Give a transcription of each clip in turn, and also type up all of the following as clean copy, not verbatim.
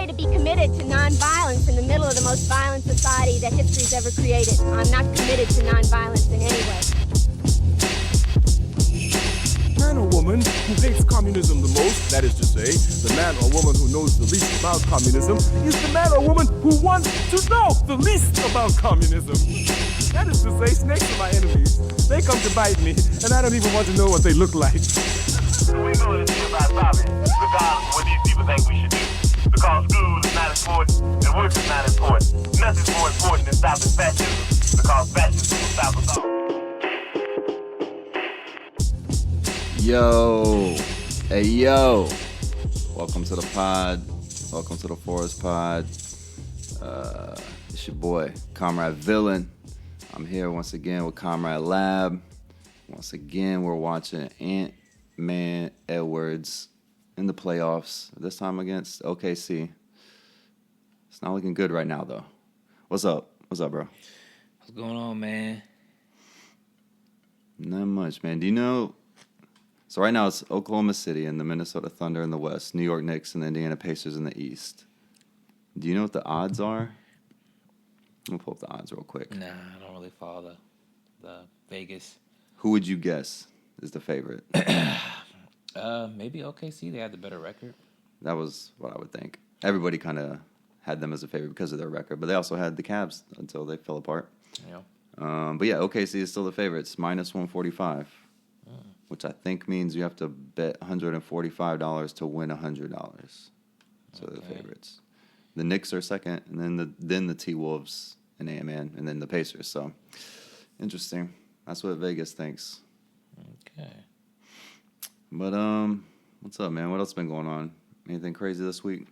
to be committed to nonviolence in the middle of the most violent society that history's ever created. I'm not committed to nonviolence in any way. Man or woman who hates communism the most, that is to say, the man or woman who knows the least about communism, is the man or woman who wants to know the least about communism. That is to say, snakes are my enemies. They come to bite me, and I don't even want to know what they look like. We're going to see about stopping, regardless of what these people think we should do. Because school is not important, and work is not important. Nothing's more important than stopping fascism, because fascism will stop us all. Yo, hey yo, welcome to the pod, welcome to the Forest Pod. It's your boy, Comrade Villain. I'm here once again with Comrade Lab. Once again, we're watching Ant-Man Edwards in the playoffs, this time against OKC. It's not looking good right now, though. What's up? What's up, bro? What's going on, man? Not much, man. Do you know... So right now it's Oklahoma City and the Minnesota Thunder in the West, New York Knicks and the Indiana Pacers in the East. Do you know what the odds are? I'll pull up the odds real quick. Nah, I don't really follow the Vegas. Who would you guess is the favorite? Maybe OKC. They had the better record. That was what I would think. Everybody kind of had them as a favorite because of their record, but they also had the Cavs until they fell apart. Yeah. But yeah, OKC is still the favorites, minus 145. Which I think means you have to bet $145 to win $100. So they're the favorites. The Knicks are second, and then the T-Wolves and AMN, and then the Pacers. So interesting. That's what Vegas thinks. Okay. But what's up, man? What else been going on? Anything crazy this week?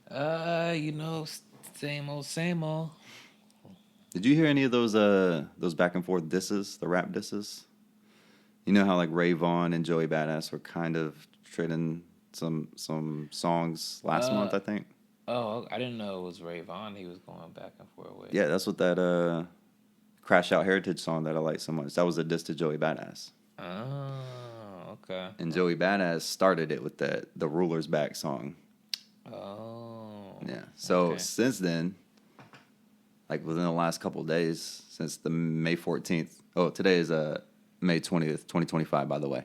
Same old. Did you hear any of those back and forth disses, the rap disses? You know how like Ray Vaughn and Joey Badass were kind of trading some songs last month, I think. Oh, I didn't know it was Ray Vaughn he was going back and forth with. Yeah, that's what that Crash Out Heritage song that I like so much. That was a diss to Joey Badass. Oh, okay. And Joey Badass started it with the Ruler's Back song. Oh. Yeah. So okay. Since then, like within the last couple of days, since the May 14th. Oh, today is May 20th, 2025, by the way.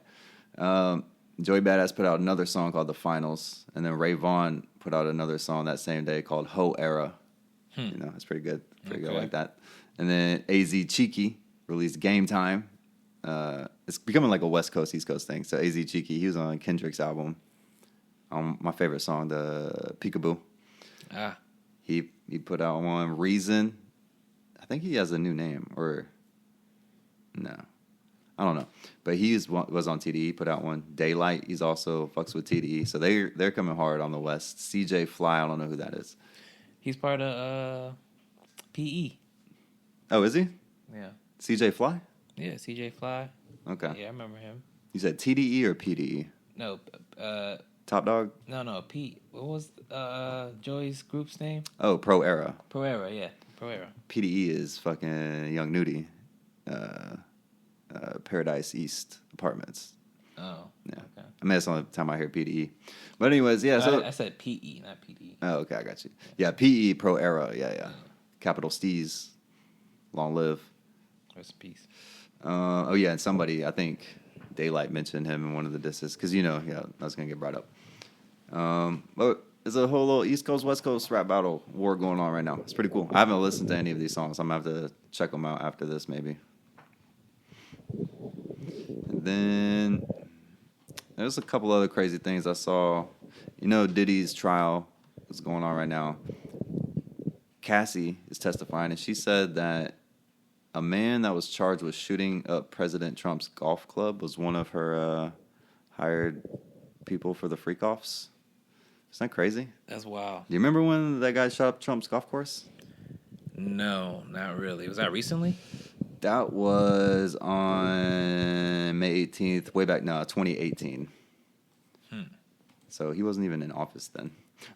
Joey Badass put out another song called The Finals, and then Ray Vaughn put out another song that same day called Ho Era. You know, it's pretty good. Pretty good like that. And then AZ Cheeky released Game Time. It's becoming like a West Coast, East Coast thing. So AZ Cheeky, he was on Kendrick's album. My favorite song, the Peekaboo. He put out one, Reason. I think he has a new name, or no. I don't know, but he was on TDE, put out one. Daylight, he's also fucks with TDE, so they're coming hard on the West. CJ Fly, I don't know who that is. He's part of PE. Oh, is he? Yeah. CJ Fly? Yeah, CJ Fly. Okay. Yeah, I remember him. You said TDE or PDE? No, Top Dog? No, Pete. What was Joey's group's name? Oh, Pro Era. Pro Era, yeah. Pro Era. PDE is fucking Young Nudie. Paradise East Apartments. Oh, yeah. Okay. I mean, that's the only time I hear PDE. But anyways, yeah. So I said PE, not PDE. Oh, okay, I got you. Yeah, PE Pro Era. Yeah. Capital Steez, long live. Rest in peace. Oh yeah, and somebody, I think Daylight mentioned him in one of the disses because that's gonna get brought up. But there's a whole little East Coast West Coast rap battle war going on right now. It's pretty cool. I haven't listened to any of these songs. I'm gonna have to check them out after this maybe. And then there's a couple other crazy things I saw. Diddy's trial is going on right now. Cassie is testifying, and she said that a man that was charged with shooting up President Trump's golf club was one of her hired people for the freak-offs. Isn't that crazy? That's wild. Do you remember when that guy shot up Trump's golf course? No, not really. Was that recently? That was on May 18th, way back now, 2018. So he wasn't even in office then.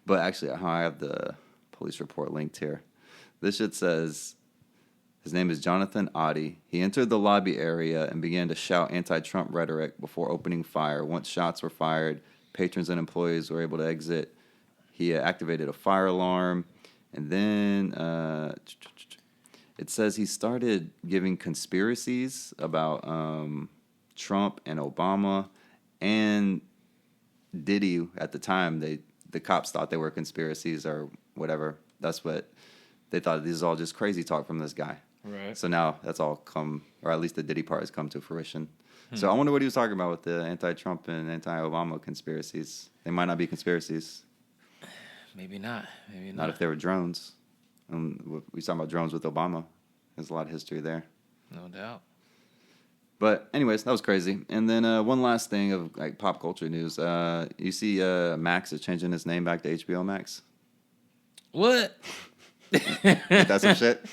But actually, I have the police report linked here. This shit says, his name is Jonathan Oddie. He entered the lobby area and began to shout anti-Trump rhetoric before opening fire. Once shots were fired, patrons and employees were able to exit. He activated a fire alarm, and then it says he started giving conspiracies about Trump and Obama and Diddy. At the time, the cops thought they were conspiracies or whatever. That's what they thought. This is all just crazy talk from this guy. Right. So now that's all come, or at least the Diddy part has come to fruition. So I wonder what he was talking about with the anti-Trump and anti-Obama conspiracies. They might not be conspiracies. Maybe not. Maybe Not if they were drones. We was talking about drones with Obama. There's a lot of history there. No doubt. But anyways, that was crazy. And then one last thing of like pop culture news. You see Max is changing his name back to HBO Max. What? That's some shit.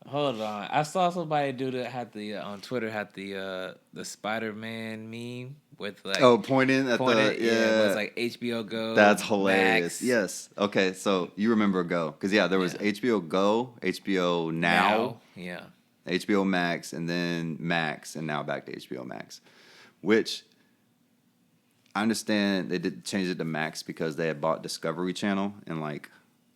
Hold on. I saw somebody do that. Had the on Twitter had the Spider-Man meme with like Pointing at it yeah. was like HBO Go. That's hilarious. Max. Yes. Okay, so you remember Go. Because, there was HBO Go, HBO Now, Yeah. HBO Max, and then Max, and now back to HBO Max. Which, I understand they did change it to Max because they had bought Discovery Channel and, like,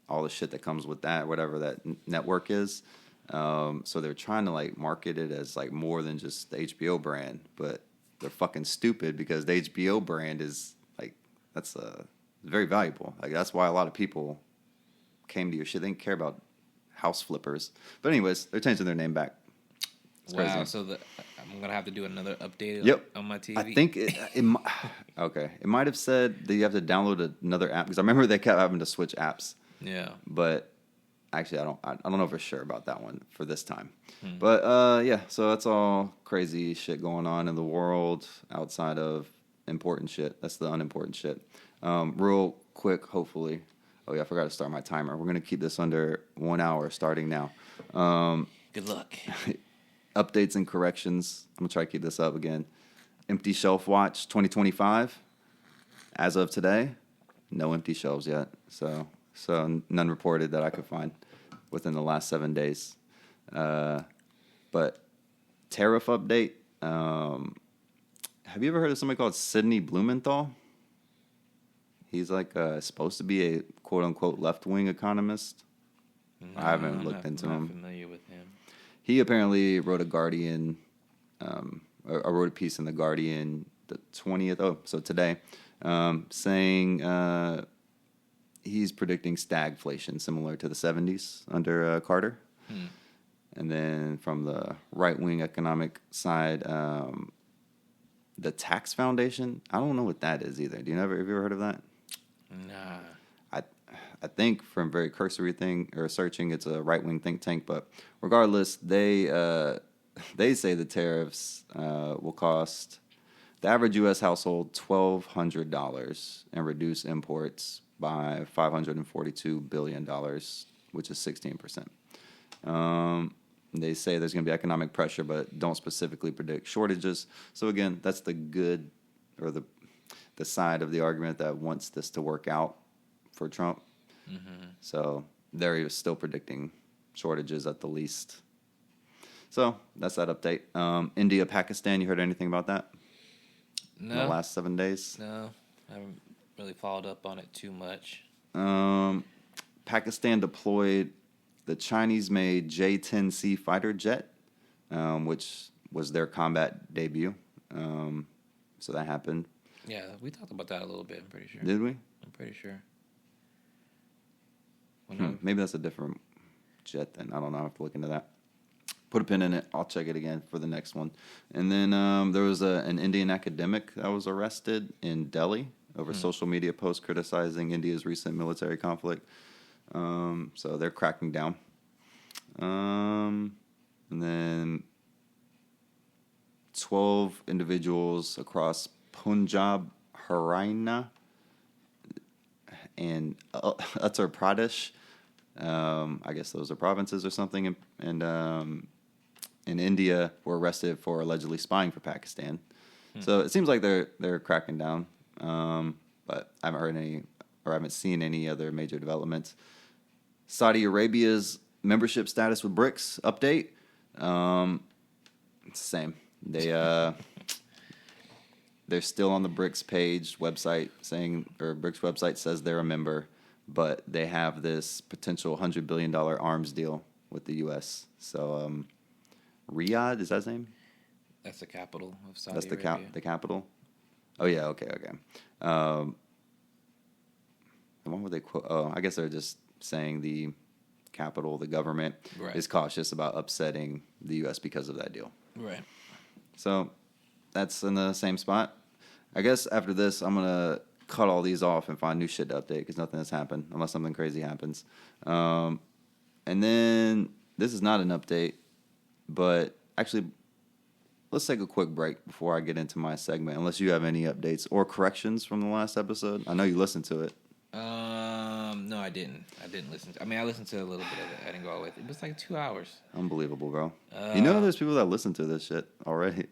all the shit that comes with that, whatever that network is. So they're trying to, like, market it as, like, more than just the HBO brand. But they're fucking stupid because the HBO brand is, like, that's very valuable. Like, that's why a lot of people came to your shit. They didn't care about house flippers. But anyways, they're changing their name back. It's Wow. crazy. So I'm gonna have to do another update Yep. on my TV. I think okay. It might have said that you have to download another app because I remember they kept having to switch apps. Yeah. But actually, I don't know for sure about that one for this time. But so that's all crazy shit going on in the world outside of important shit. That's the unimportant shit. Real quick, hopefully. Oh yeah, I forgot to start my timer. We're gonna keep this under 1 hour starting now. Good luck. Updates and corrections. I'm gonna try to keep this up again. Empty Shelf Watch 2025. As of today, no empty shelves yet. So none reported that I could find within the last 7 days. But tariff update. Have you ever heard of somebody called Sidney Blumenthal? He's like supposed to be a quote unquote left wing economist. No, I haven't looked into I'm him. not familiar with him. He apparently wrote a Guardian, I wrote a piece in the Guardian the 20th. So today, saying he's predicting stagflation similar to the 70s under Carter. And then from the right wing economic side, the Tax Foundation. I don't know what that is either. Have you ever heard of that? Nah. I think from very cursory thing or searching, it's a right wing think tank. But regardless, they say the tariffs will cost the average U.S. household $1,200 and reduce imports by $542 billion, which is 16%. They say there's going to be economic pressure, but don't specifically predict shortages. So again, that's the good or the side of the argument that wants this to work out for Trump. So they're still predicting shortages at the least. So that's that update. India, Pakistan, you heard anything about that in the No. last 7 days? No. I haven't really followed up on it too much. Pakistan deployed the Chinese-made J-10C fighter jet, which was their combat debut. So that happened. Yeah, we talked about that a little bit, I'm pretty sure. Did we? I'm pretty sure. Maybe that's a different jet then. I don't know. I have to look into that. Put a pin in it. I'll check it again for the next one. And then there was an Indian academic that was arrested in Delhi over social media posts criticizing India's recent military conflict. So they're cracking down. And then 12 individuals across Punjab, Haryana, and Uttar Pradesh. I guess those are provinces or something. And in India were arrested for allegedly spying for Pakistan. So it seems like they're cracking down. But I haven't heard any, or I haven't seen any other major developments. Saudi Arabia's membership status with BRICS update. It's the same. They're still on the BRICS page website saying, or BRICS website says they're a member. but they have this potential $100 billion arms deal with the U.S. So Riyadh, is that his name? That's the capital of Saudi That's Arabia. the capital? Oh, yeah, okay. And what would they quote? Oh, I guess they're just saying the capital, the government, Right. is cautious about upsetting the U.S. because of that deal. Right. So that's in the same spot. I guess after this, I'm going to cut all these off and find new shit to update because nothing has happened unless something crazy happens. And then this is not an update, but actually, let's take a quick break before I get into my segment, unless you have any updates or corrections from the last episode. I know you listened to it. No, I didn't. I didn't listen to. I mean, I listened to a little bit of it. I didn't go all the way. It was like 2 hours. Unbelievable, bro. You know there's people that listen to this shit already.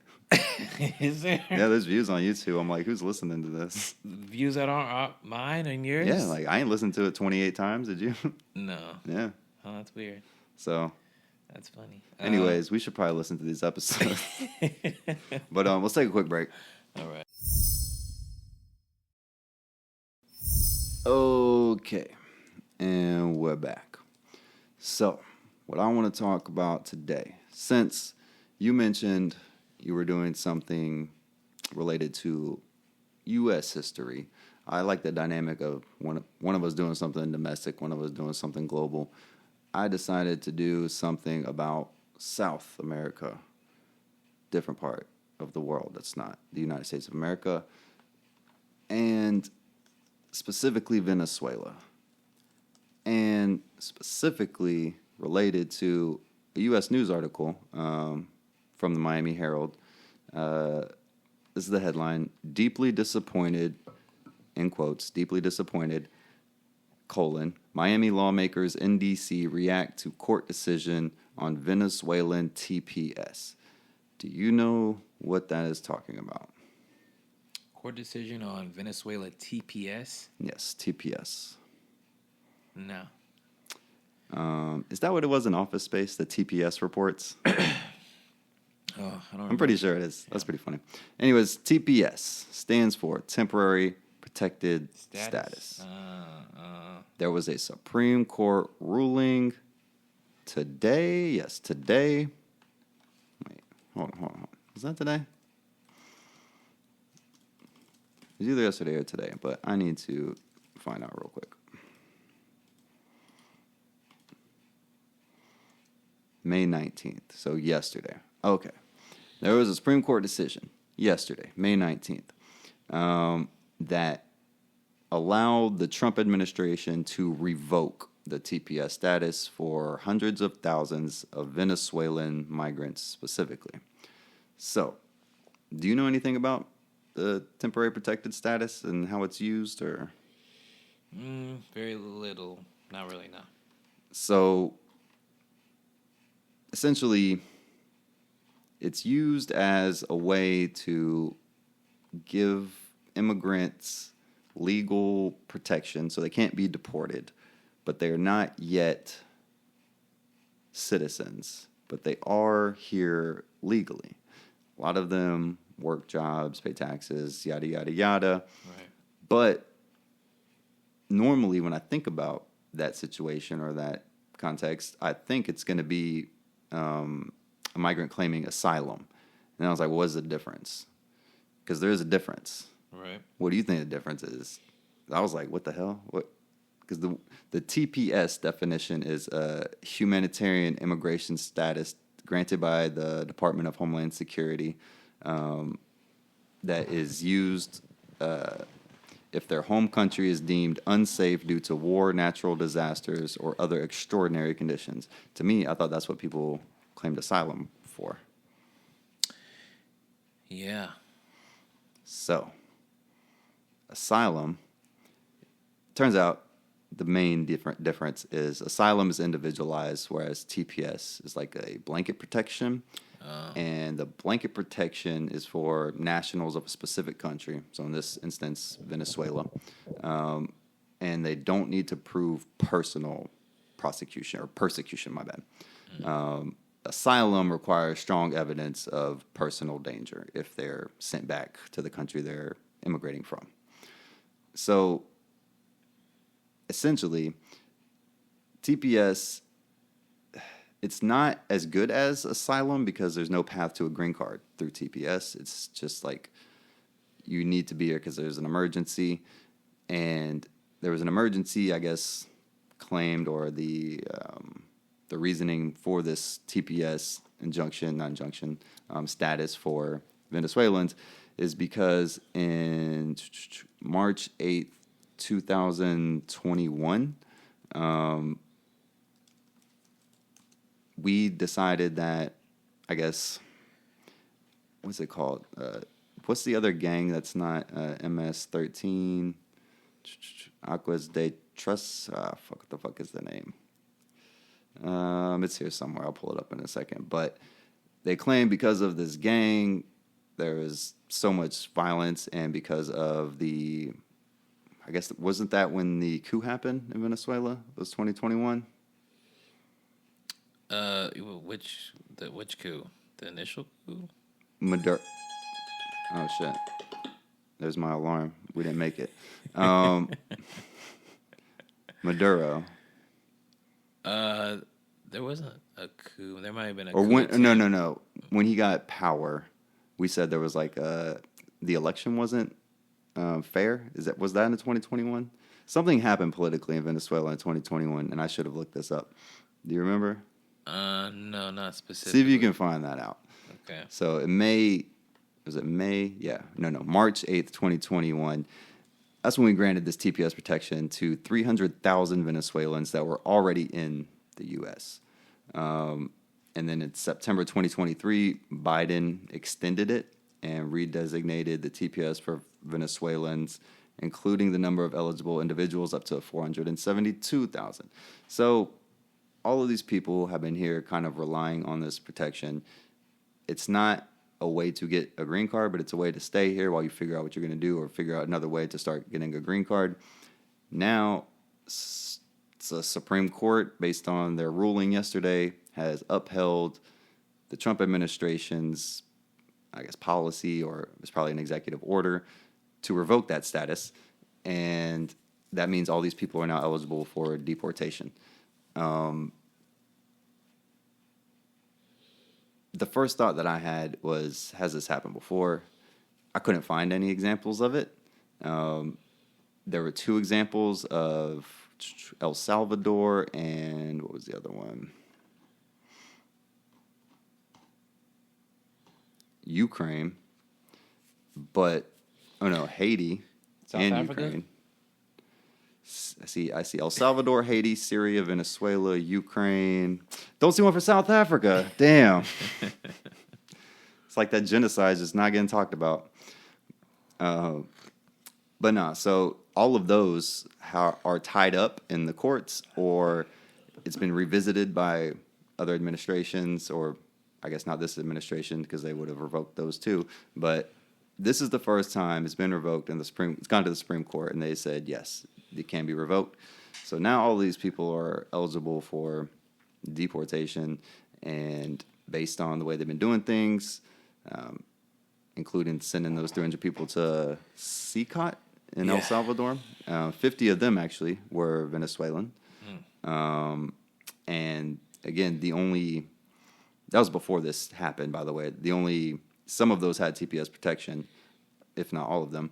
Is there? Yeah, there's views on YouTube. I'm like, who's listening to this? Views that aren't mine and yours? Yeah, like I ain't listened to it 28 times. Did you? No. Yeah. Oh, that's weird. So, That's funny. anyways, we should probably listen to these episodes. But let's take a quick break. All right. Okay, and we're back. So, what I want to talk about today, since you mentioned you were doing something related to U.S. history, I like the dynamic of one of us doing something domestic, one of us doing something global. I decided to do something about South America, different part of the world that's not the United States of America, and specifically Venezuela, and specifically related to a U.S. news article from the Miami Herald. This is the headline: "Deeply disappointed," in quotes, "deeply disappointed, Miami lawmakers in D.C. react to court decision on Venezuelan TPS." Do you know what that is talking about? Court decision on Venezuela TPS? Yes, TPS. No. Is that what it was in Office Space, the TPS reports? Oh, I don't remember. I'm pretty sure it is. That's pretty funny. Anyways, TPS stands for Temporary Protected Status. There was a Supreme Court ruling today. Yes, today. Wait, hold on. Is that today? It's either yesterday or today, but I need to find out real quick. May 19th, so yesterday. Okay. There was a Supreme Court decision yesterday, May 19th, that allowed the Trump administration to revoke the TPS status for hundreds of thousands of Venezuelan migrants specifically. So, do you know anything about the temporary protected status and how it's used, or? Very little. Not really, no. So, essentially, it's used as a way to give immigrants legal protection so they can't be deported, but they're not yet citizens, but they are here legally. A lot of them work jobs, pay taxes, yada, yada, yada. Right. But normally when I think about that situation or that context, I think it's going to be a migrant claiming asylum. And I was like, well, what's the difference? Because there is a difference. Right. What do you think the difference is? I was like, what the hell? What? Because the TPS definition is a humanitarian immigration status granted by the Department of Homeland Security that is used if their home country is deemed unsafe due to war, natural disasters, or other extraordinary conditions. To me, I thought that's what people claimed asylum for. Yeah. So, asylum, turns out the main difference is asylum is individualized, whereas TPS is like a blanket protection. And the blanket protection is for nationals of a specific country. So in this instance, Venezuela. And they don't need to prove personal prosecution or persecution, my bad. Asylum requires strong evidence of personal danger if they're sent back to the country they're immigrating from. So essentially, TPS, it's not as good as asylum because there's no path to a green card through TPS. It's just like you need to be here because there's an emergency. And there was an emergency, I guess, claimed, or the reasoning for this TPS status for Venezuelans is because in March 8th, 2021, we decided that, I guess, what's it called? What's the other gang that's not MS-13? Aguas de Trust? What the fuck is the name? It's here somewhere. I'll pull it up in a second. But they claim because of this gang, there is so much violence, and because of the, I guess, wasn't that when the coup happened in Venezuela? It was 2021? Which coup? The initial coup? Maduro. Oh, shit. There's my alarm. We didn't make it. Maduro. There wasn't a coup. There might have been a Or coup. when? No. When he got power, we said there was like the election wasn't fair. Was that in 2021? Something happened politically in Venezuela in 2021, and I should have looked this up. Do you remember? No, not specifically. See if you can find that out. Okay. So in May, was it May? Yeah. No. March 8th, 2021. That's when we granted this TPS protection to 300,000 Venezuelans that were already in the U.S. And then in September 2023, Biden extended it and redesignated the TPS for Venezuelans, including the number of eligible individuals, up to 472,000. So all of these people have been here kind of relying on this protection. It's not a way to get a green card, but it's a way to stay here while you figure out what you're going to do, or figure out another way to start getting a green card. Now, the Supreme Court, based on their ruling yesterday, has upheld the Trump administration's, I guess, policy, or it's probably an executive order, to revoke that status. And that means all these people are now eligible for deportation. The first thought that I had was, has this happened before? I couldn't find any examples of it. There were two examples of El Salvador and what was the other one? Ukraine. But, Haiti South and Africa? Ukraine. I see El Salvador, Haiti, Syria, Venezuela, Ukraine. Don't see one for South Africa. Damn. It's like that genocide is not getting talked about. But no, so all of those are tied up in the courts, or it's been revisited by other administrations, or I guess not this administration, because they would have revoked those too. But this is the first time it's been revoked in it's gone to the Supreme Court, and they said, yes, it can be revoked. So now all these people are eligible for deportation, and based on the way they've been doing things, including sending those 300 people to CICOT in El Salvador, 50 of them actually were Venezuelan. And again, that was before this happened, by the way. Some of those had TPS protection, if not all of them.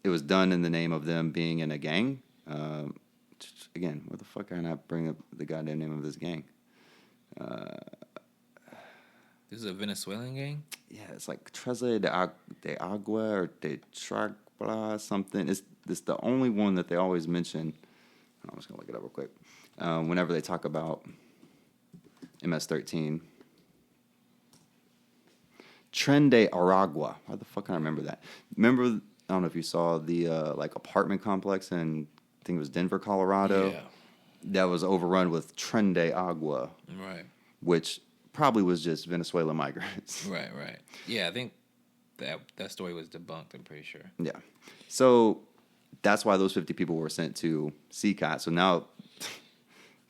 It was done in the name of them being in a gang. Again, where the fuck can I bring up the goddamn name of this gang? This is a Venezuelan gang? Yeah, it's like Trece de Agua or de Tragla something. It's the only one that they always mention. I'm just going to look it up real quick. Whenever they talk about MS-13. Tren de Aragua. Why the fuck can I remember that? Remember, I don't know if you saw the apartment complex in, I think it was Denver, Colorado. Yeah. That was overrun with Tren de Agua. Right. Which probably was just Venezuelan migrants. Right. Yeah, I think that story was debunked, I'm pretty sure. Yeah. So that's why those 50 people were sent to CICOT. So now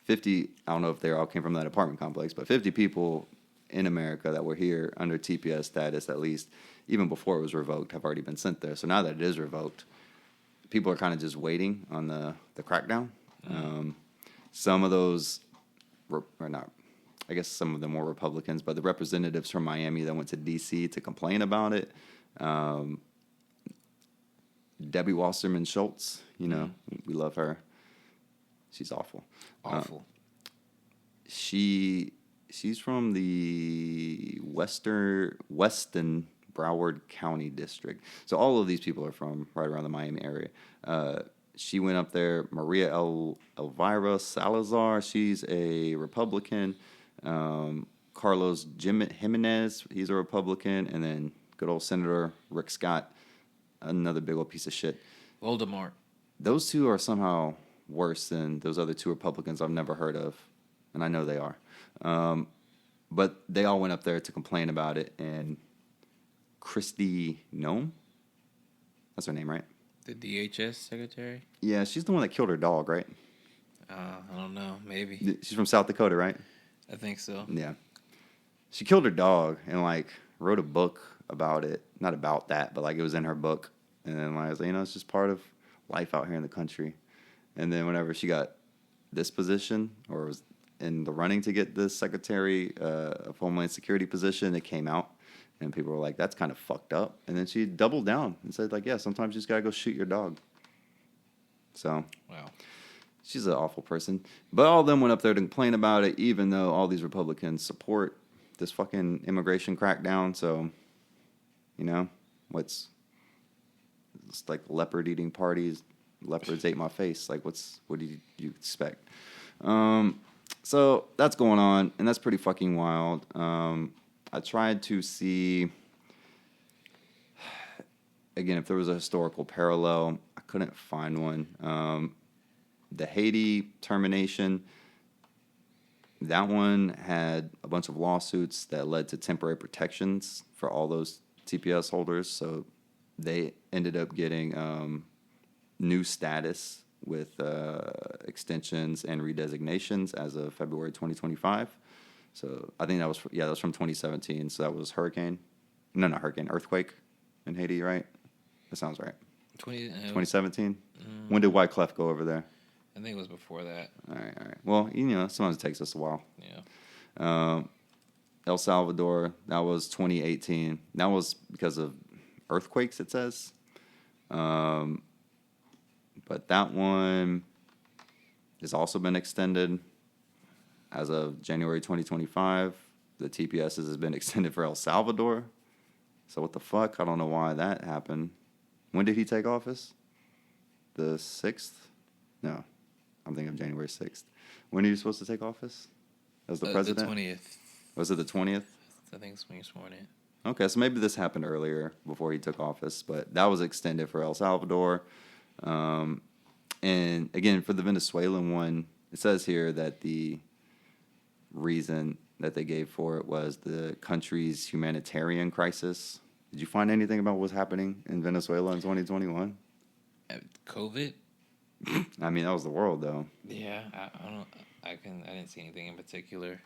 50, I don't know if they all came from that apartment complex, but 50 people in America that were here under TPS status, at least, even before it was revoked, have already been sent there. So now that it is revoked, people are kind of just waiting on the crackdown. Some of those, or not, I guess some of them were Republicans, but the representatives from Miami that went to D.C. to complain about it. Debbie Wasserman Schultz, you know, we love her. She's awful. Awful. She's from the Weston Broward County District. So all of these people are from right around the Miami area. She went up there. Maria Elvira Salazar, she's a Republican. Carlos Jimenez, he's a Republican. And then good old Senator Rick Scott, another big old piece of shit. Voldemort. Those two are somehow worse than those other two Republicans I've never heard of. And I know they are. But they all went up there to complain about it. And Kristi Noem, that's her name, right? The DHS secretary? Yeah, she's the one that killed her dog, right? I don't know. Maybe. She's from South Dakota, right? I think so. Yeah. She killed her dog and, like, wrote a book about it. Not about that, but, like, it was in her book. And then, like, I was like, you know, it's just part of life out here in the country. And then whenever she got this position, or was in the running to get this Secretary of Homeland Security position, it came out. And people were like, that's kind of fucked up. And then she doubled down and said, like, yeah, sometimes you just got to go shoot your dog. So, Wow. she's an awful person. But all of them went up there to complain about it, even though all these Republicans support this fucking immigration crackdown. So, you know, it's like leopard-eating parties. Leopards ate my face. Like, what do you expect? So that's going on, and that's pretty fucking wild. I tried to see, again, if there was a historical parallel. I couldn't find one. The Haiti termination, that one had a bunch of lawsuits that led to temporary protections for all those TPS holders. So they ended up getting new status with extensions and redesignations as of February 2025. So I think that was from 2017. So that was earthquake in Haiti, right? That sounds right. 2017. When did Wyclef go over there? I think it was before that. All right. Well, you know, sometimes it takes us a while. Yeah. El Salvador, that was 2018. That was because of earthquakes, it says. But that one has also been extended as of January 2025. The TPS has been extended for El Salvador. So what the fuck? I don't know why that happened. When did he take office? The 6th? No. I'm thinking of January 6th. When are you supposed to take office? As the president? The 20th. Was it the 20th? I think it's when you're sworn in. Okay, so maybe this happened earlier before he took office, but that was extended for El Salvador. And again, for the Venezuelan one, it says here that the reason that they gave for it was the country's humanitarian crisis. Did you find anything about what's happening in Venezuela in 2021? COVID? I mean, that was the world, though. Yeah, I didn't see anything in particular.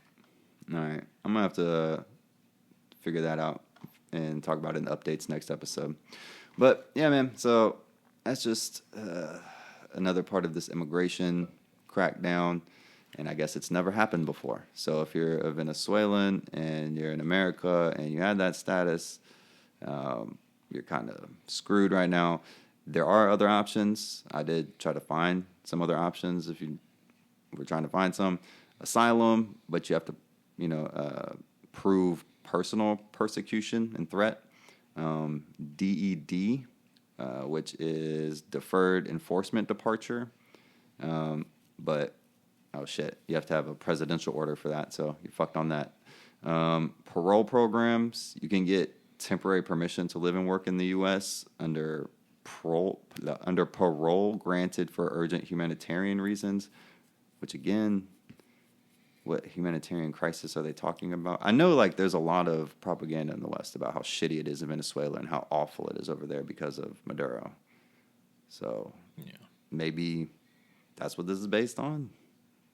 All right, I'm gonna have to figure that out and talk about it in the updates next episode. But yeah, man. So that's just another part of this immigration crackdown, and I guess it's never happened before. So if you're a Venezuelan and you're in America and you had that status, you're kind of screwed right now. There are other options. I did try to find some other options if you were trying to find some. Asylum, but you have to, prove personal persecution and threat. DED, which is Deferred Enforcement Departure. But, oh shit, you have to have a presidential order for that, so you're fucked on that. Parole programs, you can get temporary permission to live and work in the U.S. under parole granted for urgent humanitarian reasons, which again, what humanitarian crisis are they talking about? I know there's a lot of propaganda in the West about how shitty it is in Venezuela and how awful it is over there because of Maduro. So Yeah. maybe that's what this is based on.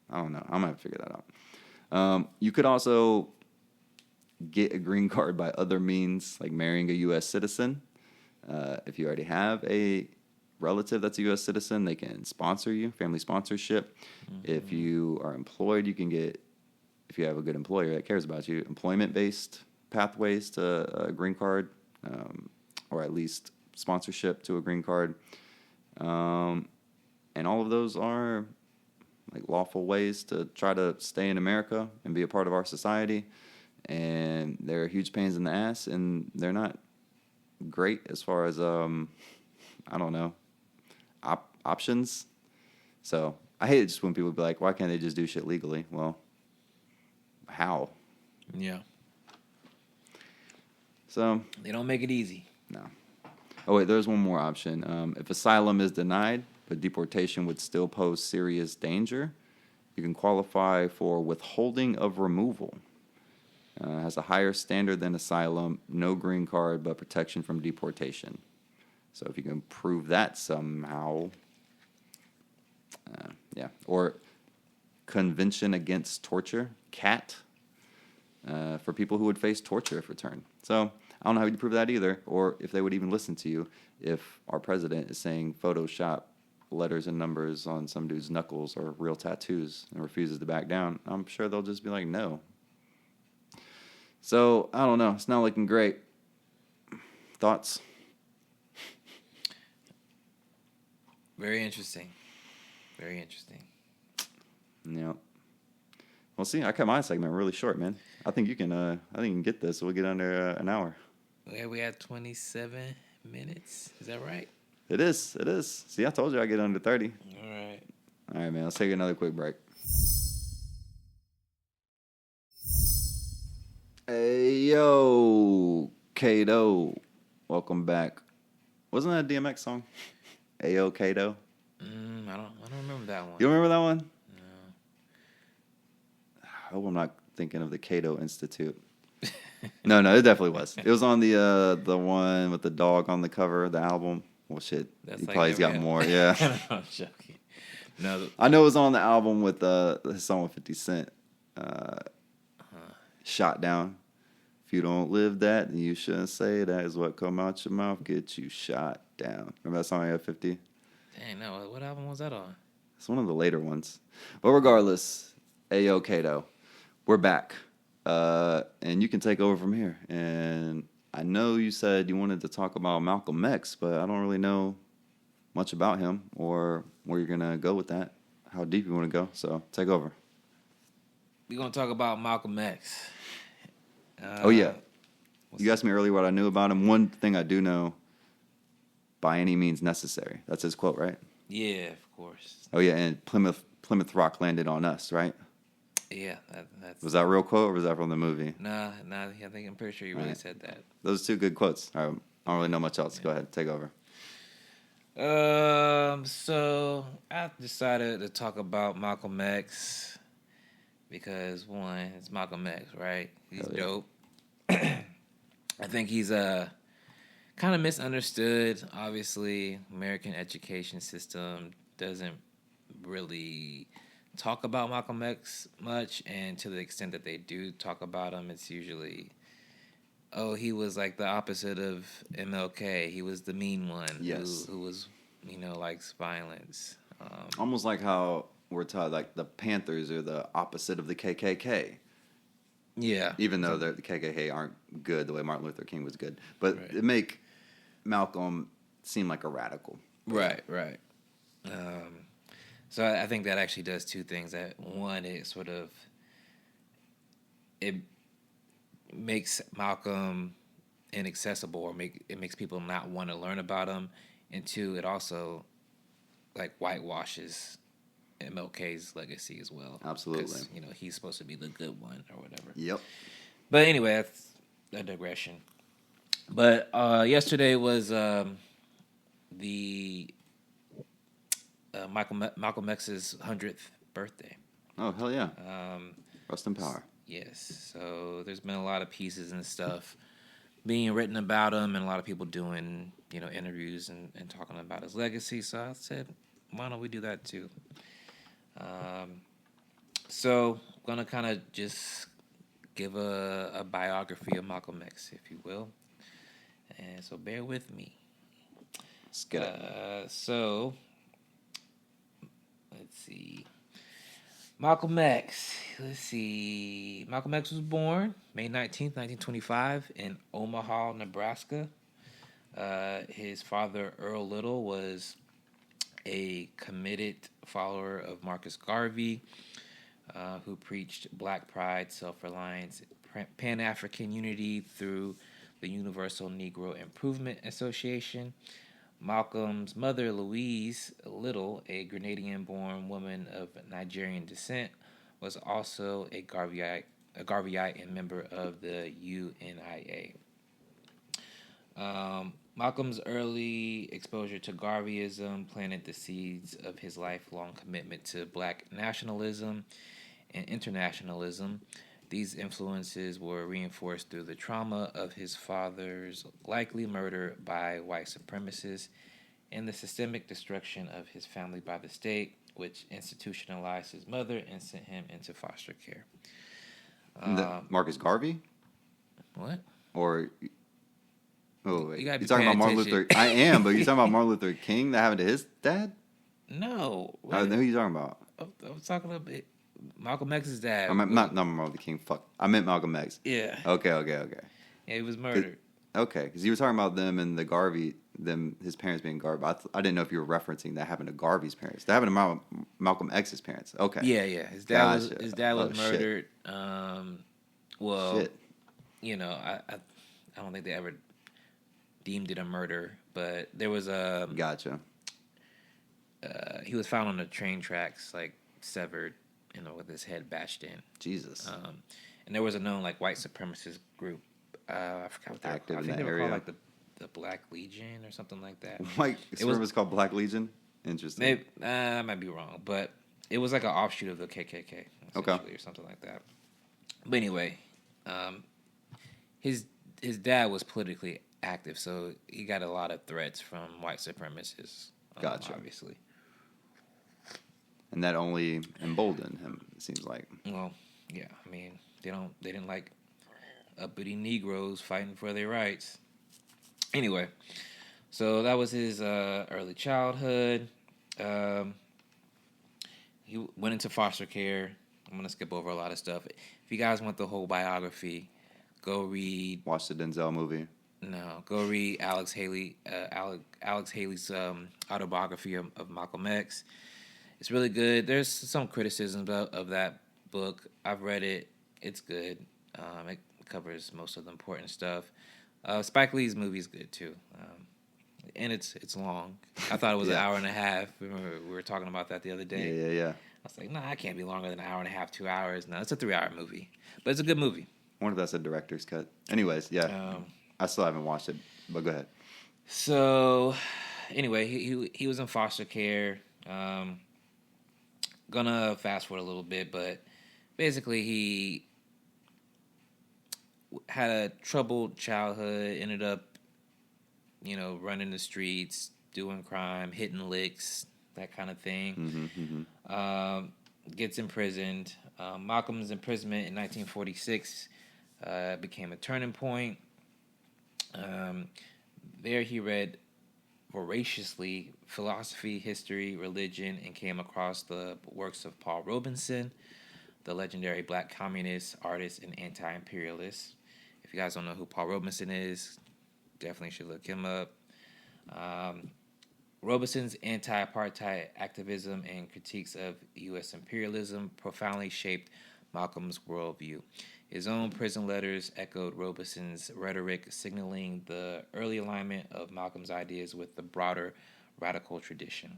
I don't know. I'm gonna have to figure that out. You could also get a green card by other means, like marrying a U.S. citizen. If you already have a relative that's a U.S. citizen, they can sponsor you, family sponsorship. If you are employed, you can get, if you have a good employer that cares about you, employment-based pathways to a green card, or at least sponsorship to a green card. And all of those are like lawful ways to try to stay in America and be a part of our society. And they're huge pains in the ass, and they're not great as far as, I don't know, options. So I hate it just when people be like, why can't they just do shit legally? Well, how? Yeah. So They don't make it easy. no. Oh wait, there's one more option. If asylum is denied, but deportation would still pose serious danger, you can qualify for withholding of removal. Has a higher standard than asylum, no green card, but protection from deportation. So if you can prove that somehow, yeah. Or Convention Against Torture, CAT, for people who would face torture if returned. So I don't know how you'd prove that either, or if they would even listen to you if our president is saying Photoshop letters and numbers on some dude's knuckles or real tattoos and refuses to back down. I'm sure they'll just be like, no. So, I don't know. It's not looking great. Thoughts? Very interesting. Very interesting. Yeah. Well, see, I cut my segment really short, man. I think you can. I think you can get this. We'll get under an hour. Yeah, we had 27 minutes. Is that right? It is. It is. See, I told you I get under 30. All right. All right, man. Let's take another quick break. Hey, yo, Kato. Welcome back. Wasn't that a DMX song? Ayo, Kato. I don't remember that one. You remember that one? No. I hope I'm not thinking of the Cato Institute. No, it definitely was. It was on the one with the dog on the cover of the album. Well, shit, That's he like probably's got every- more. Yeah, I'm joking. No. I know it was on the album with his song with 50 Cent. Shot Down. If you don't live that, then you shouldn't say that. Is what come out your mouth get you shot down. Remember that song I had 50? Dang, no. What album was that on? It's one of the later ones. But regardless, Ayo Kato, we're back. And you can take over from here. And I know you said you wanted to talk about Malcolm X, but I don't really know much about him or where you're going to go with that, how deep you want to go. So take over. We're going to talk about Malcolm X. Oh, yeah. You asked me earlier what I knew about him. One thing I do know, by any means necessary. That's his quote, right? Yeah, of course. Oh, yeah, and Plymouth Rock landed on us, right? Yeah, that's... Was that a real quote or was that from the movie? Nah, I think I'm pretty sure you really said that. Those are two good quotes. All right, I don't really know much else. Go ahead, take over. So I decided to talk about Malcolm X because one, it's Malcolm X, right? He's dope. I think he's kind of misunderstood. Obviously, American education system doesn't really talk about Malcolm X much, and to the extent that they do talk about him, it's usually, oh, he was like the opposite of MLK. He was the mean one. Yes. Who was, likes violence. Almost like how we're taught, like the Panthers are the opposite of the KKK. Yeah. Even though the KKK aren't good the way Martin Luther King was good. But Right. it make Malcolm seem like a radical. Right. So I think that actually does two things. That one, it sort of it makes Malcolm inaccessible, or it makes people not want to learn about him. And two, it also like whitewashes MLK's legacy as well. Absolutely. 'Cause, he's supposed to be the good one or whatever. Yep. But anyway, that's a digression. But yesterday was the Malcolm X's 100th birthday. Oh, hell yeah. Rest in power. Yes. So there's been a lot of pieces and stuff being written about him, and a lot of people doing, interviews and talking about his legacy. So I said, why don't we do that too? So I'm going to kind of just give a biography of Malcolm X, if you will. And so bear with me. Let's get it. So, let's see. Malcolm X. Let's see. Malcolm X was born May 19th, 1925 in Omaha, Nebraska. His father, Earl Little, was a committed follower of Marcus Garvey, who preached black pride, self-reliance, Pan-African unity through the Universal Negro Improvement Association. Malcolm's mother, Louise Little, a Grenadian-born woman of Nigerian descent, was also a Garveyite and member of the UNIA. Malcolm's early exposure to Garveyism planted the seeds of his lifelong commitment to black nationalism and internationalism. These influences were reinforced through the trauma of his father's likely murder by white supremacists and the systemic destruction of his family by the state, which institutionalized his mother and sent him into foster care. Marcus Garvey? What? Or... Oh, wait. You gotta be You're talking about paying Martin Luther... attention. I am, but you're talking about Martin Luther King that happened to his dad? No. I know who you're talking about. I was talking about Malcolm X's dad. I meant, not Martin Luther King, fuck. I meant Malcolm X. Yeah. Okay. Yeah, he was murdered. Okay, because you were talking about them and the Garvey, his parents being Garvey. I didn't know if you were referencing that happened to Garvey's parents. That happened to Malcolm X's parents. Okay. Yeah. His dad was Gotcha. murdered. Shit. You know, I don't think they ever deemed it a murder, but there was a Gotcha. he was found on the train tracks, like severed, with his head bashed in. Jesus. And there was a known like white supremacist group. I forgot what they were Active called. in I think they that were area. called like the Black Legion or something like that. Like, It was- was called Black Legion? Interesting. Maybe I might be wrong, but it was like an offshoot of the KKK, essentially, or something like that. But anyway, his dad was politically active, so he got a lot of threats from white supremacists. Gotcha. Obviously. And that only emboldened him, it seems like. Well, yeah. I mean, they didn't like uppity Negroes fighting for their rights. Anyway, so that was his early childhood. He went into foster care. I'm gonna skip over a lot of stuff. If you guys want the whole biography, go read. Watch the Denzel movie. No, go read Alex Haley's autobiography of Malcolm X. It's really good. There's some criticisms of that book. I've read it. It's good. It covers most of the important stuff. Spike Lee's movie is good too, and it's long. I thought it was an hour and a half. We were talking about that the other day. Yeah. I was like, nah, it can't be longer than an hour and a half, 2 hours. No, it's a 3-hour movie, but it's a good movie. I wonder if that's a director's cut. Anyways, yeah. I still haven't watched it, but go ahead. So, anyway, he was in foster care. Gonna fast forward a little bit, but basically he had a troubled childhood. Ended up, running the streets, doing crime, hitting licks, that kind of thing. Gets imprisoned. Malcolm's imprisonment in 1946 became a turning point. There he read voraciously philosophy, history, religion, and came across the works of Paul Robeson, the legendary black communist, artist, and anti-imperialist. If you guys don't know who Paul Robeson is, definitely should look him up. Robeson's anti-apartheid activism and critiques of U.S. imperialism profoundly shaped Malcolm's worldview. His own prison letters echoed Robeson's rhetoric, signaling the early alignment of Malcolm's ideas with the broader radical tradition.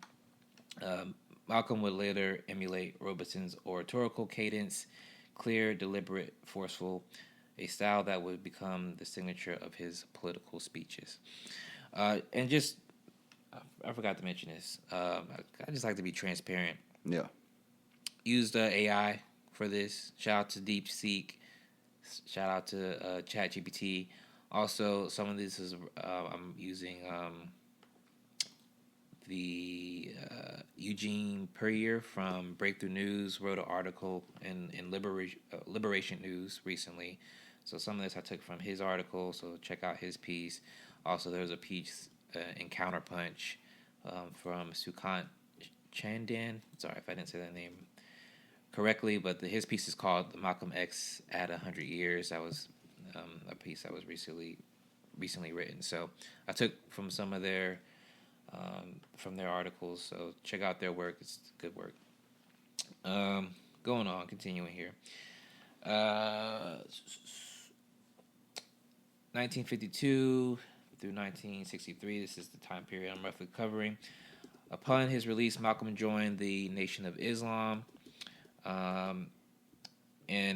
Malcolm would later emulate Robeson's oratorical cadence, clear, deliberate, forceful, a style that would become the signature of his political speeches. I forgot to mention this. I just like to be transparent. Yeah. Used AI for this. Shout out to DeepSeek. Shout out to ChatGPT. Also, some of this is I'm using the Eugene Puryear from Breakthrough News wrote an article in Liberation News recently. So some of this I took from his article. So check out his piece. Also, there's a piece in Counterpunch from Sukant Chandan. Sorry if I didn't say that name correctly, but his piece is called Malcolm X at 100 Years. That was a piece that was recently written. So I took from some of their articles. So check out their work. It's good work. Going on, continuing here. 1952 through 1963. This is the time period I'm roughly covering. Upon his release, Malcolm joined the Nation of Islam. And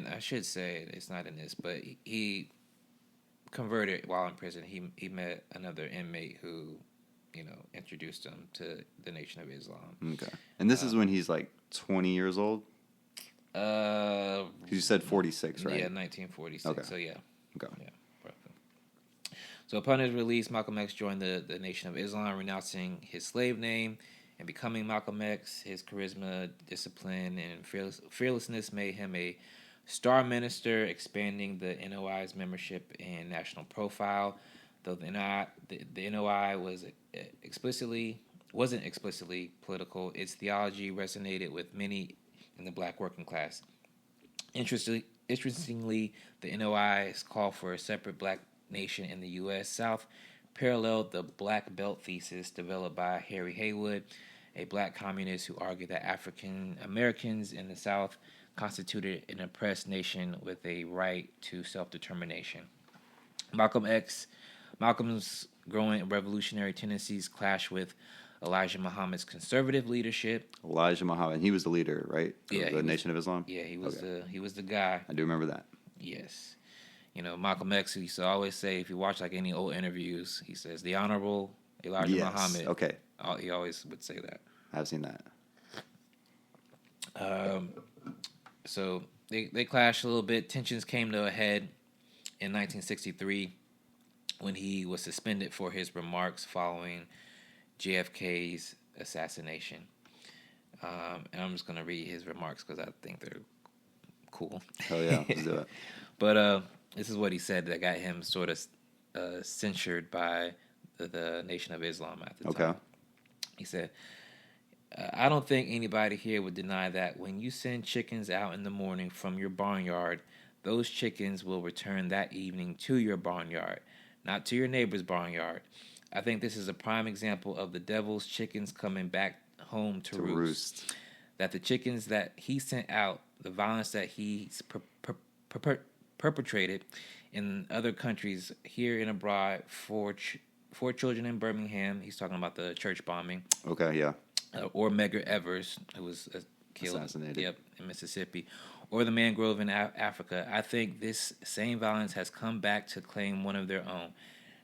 I should say, it's not in this, but he converted while in prison. He met another inmate who, introduced him to the Nation of Islam. Okay. And this is when he's like 20 years old? You said 46, right? Yeah, 1946. Okay. So, yeah. Okay. Yeah, roughly. So upon his release, Malcolm X joined the Nation of Islam, renouncing his slave name and becoming Malcolm X. His charisma, discipline, and fearlessness made him a star minister, expanding the NOI's membership and national profile. Though the NOI wasn't explicitly political, its theology resonated with many in the black working class. Interestingly, the NOI's call for a separate black nation in the U.S. South paralleled the black belt thesis developed by Harry Haywood, a black communist who argued that African Americans in the South constituted an oppressed nation with a right to self-determination. Malcolm's growing revolutionary tendencies clash with Elijah Muhammad's conservative leadership. Elijah Muhammad, he was the leader, right? Yeah, the Nation of Islam. Yeah, he was the guy. I do remember that. Yes, Malcolm X used to always say, if you watch like any old interviews, he says the Honorable Elijah Muhammad. Okay. He always would say that. I've seen that. So they clashed a little bit. Tensions came to a head in 1963 when he was suspended for his remarks following JFK's assassination. And I'm just going to read his remarks because I think they're cool. Hell yeah, let's do it. But this is what he said that got him sort of censured by the Nation of Islam at the time. He said, I don't think anybody here would deny that when you send chickens out in the morning from your barnyard, those chickens will return that evening to your barnyard, not to your neighbor's barnyard. I think this is a prime example of the devil's chickens coming back home to roost. That the chickens that he sent out, the violence that he's perpetrated in other countries, here and abroad, four children in Birmingham. He's talking about the church bombing. Okay, yeah. Or Medgar Evers, who was killed assassinated. In Mississippi. Or the mangrove in Africa. I think this same violence has come back to claim one of their own.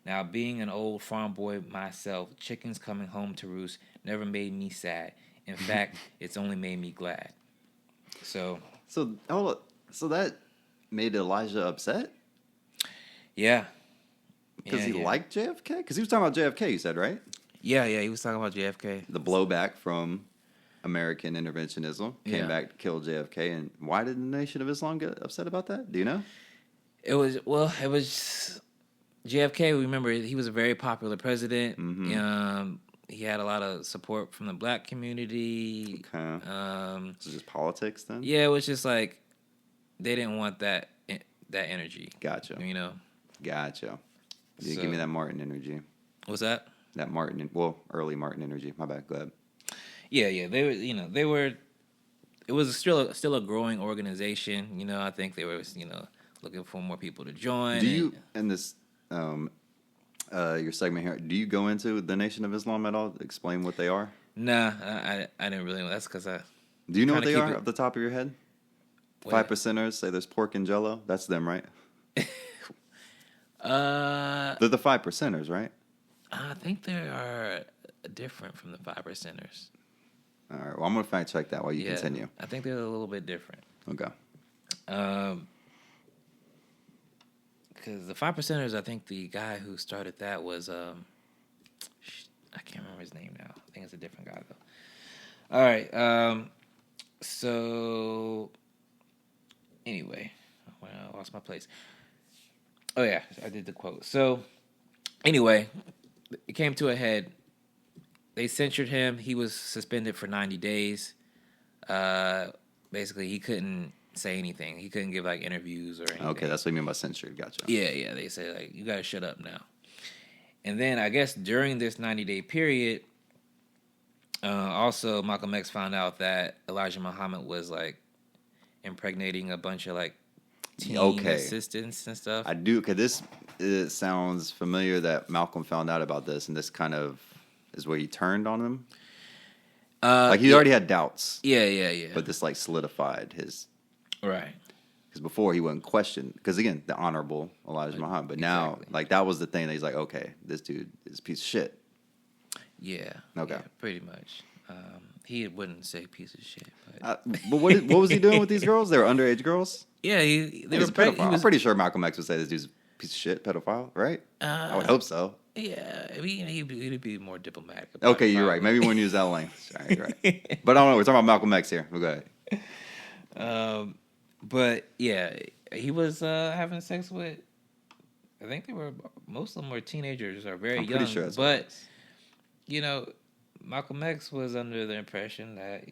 Now, being an old farm boy myself, chickens coming home to roost never made me sad. In fact, it's only made me glad. So that made Elijah upset? Yeah. Because he liked JFK? Because he was talking about JFK, you said, right? Yeah, he was talking about JFK. The blowback from American interventionism came back to kill JFK. And why did the Nation of Islam get upset about that? Do you know? It was JFK. Remember, he was a very popular president. Mm-hmm. He had a lot of support from the black community. Okay. So just politics then? Yeah, it was just like they didn't want that energy. Gotcha. Gotcha. You didn't give me that Martin energy. What's that? That early Martin energy. My bad. Go ahead. Yeah. They were. It was still a growing organization. I think they were, looking for more people to join. Do you in this your segment here? Do you go into the Nation of Islam at all? Explain what they are? Nah, I didn't really. That's because I. Do you know what they are off the top of your head? 5%ers say there's pork and Jello. That's them, right? They're the 5%ers, right? I think they are different from the 5%ers. All right. Well, I'm gonna fact check that while you continue. I think they're a little bit different. Okay. Because the 5%ers, I think the guy who started that was I can't remember his name now. I think it's a different guy though. All right. So anyway, I lost my place. Oh yeah, I did the quote. So anyway, it came to a head. They censured him. He was suspended for 90 days. Basically, he couldn't say anything. He couldn't give like interviews or anything. Okay, that's what you mean by censored. Gotcha. Yeah. They say like you gotta shut up now. And then I guess during this 90-day period, also Malcolm X found out that Elijah Muhammad was like impregnating a bunch of like teen assistants and stuff. I do, because it sounds familiar that Malcolm found out about this, and this kind of is where he turned on him. Like he already had doubts. Yeah. But this like solidified his. Right. Because before he wasn't questioned. Because again, the honorable Elijah Muhammad. But now, like that was the thing that he's like, okay, this dude is a piece of shit. Yeah. Okay. Yeah, pretty much. He wouldn't say piece of shit. But what was he doing with these girls? They were underage girls? Yeah, He was a pedophile. I'm pretty sure Malcolm X would say this dude's a piece of shit, pedophile, right? I would hope so. Yeah, he'd be more diplomatic about Okay, you're right. Maybe we wouldn't use that language. All right, you're right. But I don't know. We're talking about Malcolm X here. Go ahead. But yeah, he was having sex with. I think most of them were teenagers or very young. Pretty sure that's but what it was. you know, Malcolm X was under the impression that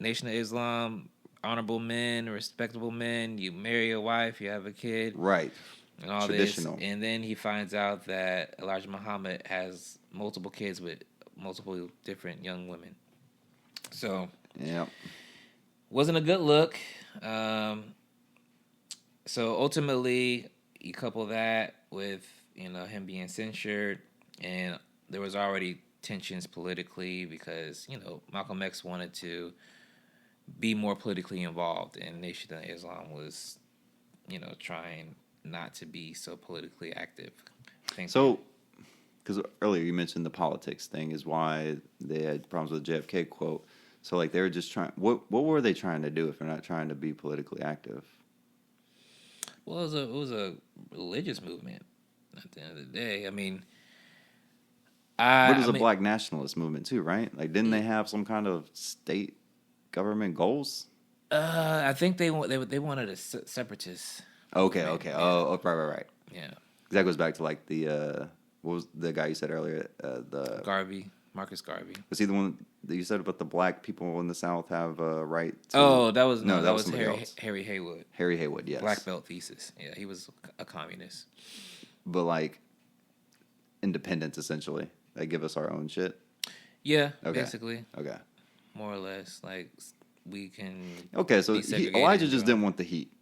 Nation of Islam, honorable men, respectable men. You marry a wife, you have a kid, Right. and all Traditional. this. And then he finds out that Elijah Muhammad has multiple kids with multiple different young women. So Yeah. wasn't a good look. So ultimately, you couple that with him being censured, and there was already tensions politically because Malcolm X wanted to be more politically involved, and Nation of Islam was trying not to be so politically active. So, because earlier you mentioned the politics thing is why they had problems with the JFK quote. So, like, they were just trying. What were they trying to do if they're not trying to be politically active? Well, it was a religious movement at the end of the day. I mean, But it was a black nationalist movement too, right? Like, didn't they have some kind of state government goals? I think they wanted a separatist. Okay. movement. Oh, right. Yeah, That goes back to like the what was the guy you said earlier? Marcus Garvey. Was he the one that you said about the black people in the South have a right to? That was somebody Harry, else. Harry Haywood. Harry Haywood, yes. Black belt thesis. Yeah, he was a communist. But like independence, essentially. They give us our own shit. Yeah, Okay. basically, Okay. more or less. Like we can. Okay, so be segregated Elijah and just so on. didn't want the heat.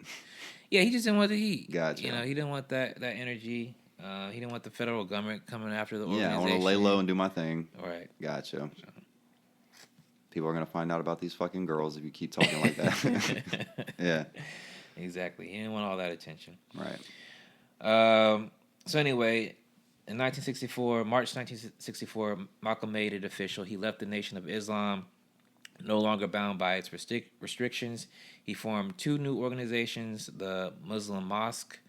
Yeah, he just didn't want the heat. Gotcha. He didn't want that energy. He didn't want the federal government coming after the Yeah, I organization. want to lay low and do my thing. Right. Gotcha. People are gonna find out about these fucking girls if you keep talking like that. Yeah. Exactly. He didn't want all that attention. Right. So anyway, in March 1964, Malcolm made it official. He left the Nation of Islam, no longer bound by its restrictions. He formed two new organizations, the Muslim Mosque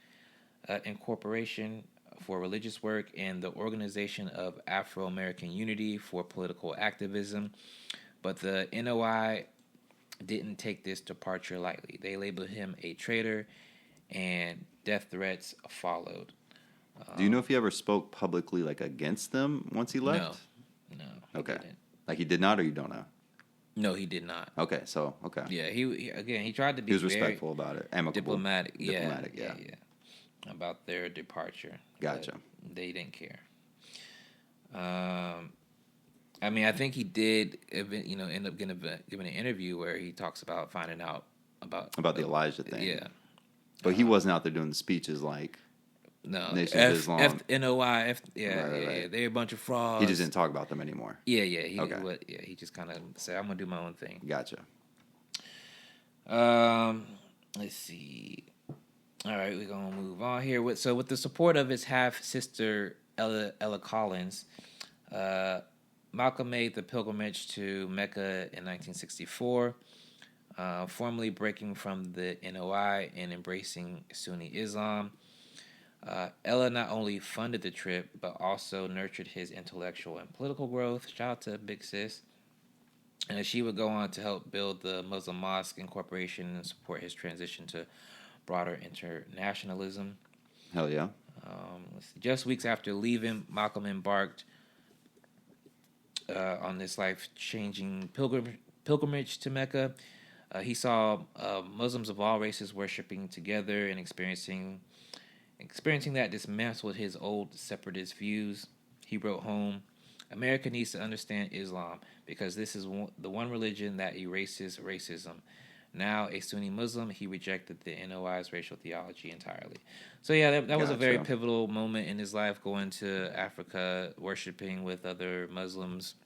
Incorporation for religious work and the Organization of Afro-American Unity for political activism. But the NOI didn't take this departure lightly. They labeled him a traitor, and death threats followed. Do you know if he ever spoke publicly like against them once he left? No. Okay. He didn't. Like he did not, or you don't know? No, he did not. Okay. So okay. Yeah, he tried to be He was very respectful about it. Amicable. diplomatic. Diplomatic. Yeah. About their departure. Gotcha. But they didn't care. I mean, I think he did, end up giving an interview where he talks about finding out about the Elijah thing. Yeah. But he wasn't out there doing the speeches like No. Nation of Islam. NOI. Yeah. Right. They're a bunch of frauds. he just didn't talk about them anymore. Yeah. Okay. He just kind of said, "I'm gonna do my own thing." Gotcha. Let's see. All right, we're gonna move on here. With the support of his half sister Ella Collins, Malcolm made the pilgrimage to Mecca in 1964, formally breaking from the NOI and embracing Sunni Islam. Ella not only funded the trip, but also nurtured his intellectual and political growth. Shout out to Big Sis. And she would go on to help build the Muslim Mosque Incorporation and support his transition to broader internationalism. Hell yeah. Just weeks after leaving, Malcolm embarked on this life-changing pilgrimage to Mecca. He saw Muslims of all races worshiping together and experiencing that dismantled his old separatist views. He wrote home, "America needs to understand Islam because this is the one religion that erases racism." Now a Sunni Muslim, he rejected the NOI's racial theology entirely. So yeah, that was a very pivotal moment in his life, going to Africa, worshiping with other Muslims,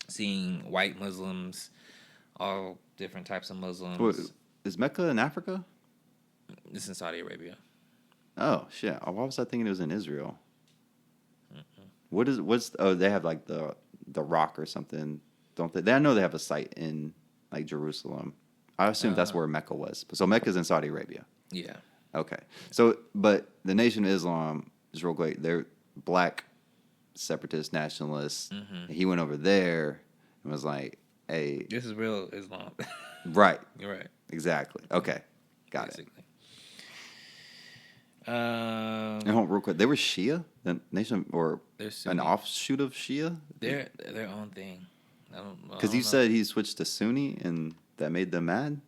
seeing white Muslims, all different types of Muslims. What, is Mecca in Africa? It's in Saudi Arabia. Oh shit! Why was I thinking it was in Israel? They have like the Rock or something, don't they? I know they have a site in like Jerusalem. I assume that's where Mecca was. So Mecca's in Saudi Arabia. Yeah. Okay. So, but the Nation of Islam is real great. They're black separatist nationalists. Mm-hmm. He went over there and was like, "Hey, this is real Islam." Right. You're right. Exactly. Okay. Got Basically. it. And hold on, real quick, they were Shia, the nation, or They're an Sunni. offshoot of Shia. They're their own thing. I don't know. Because you said he switched to Sunni, and that made them mad.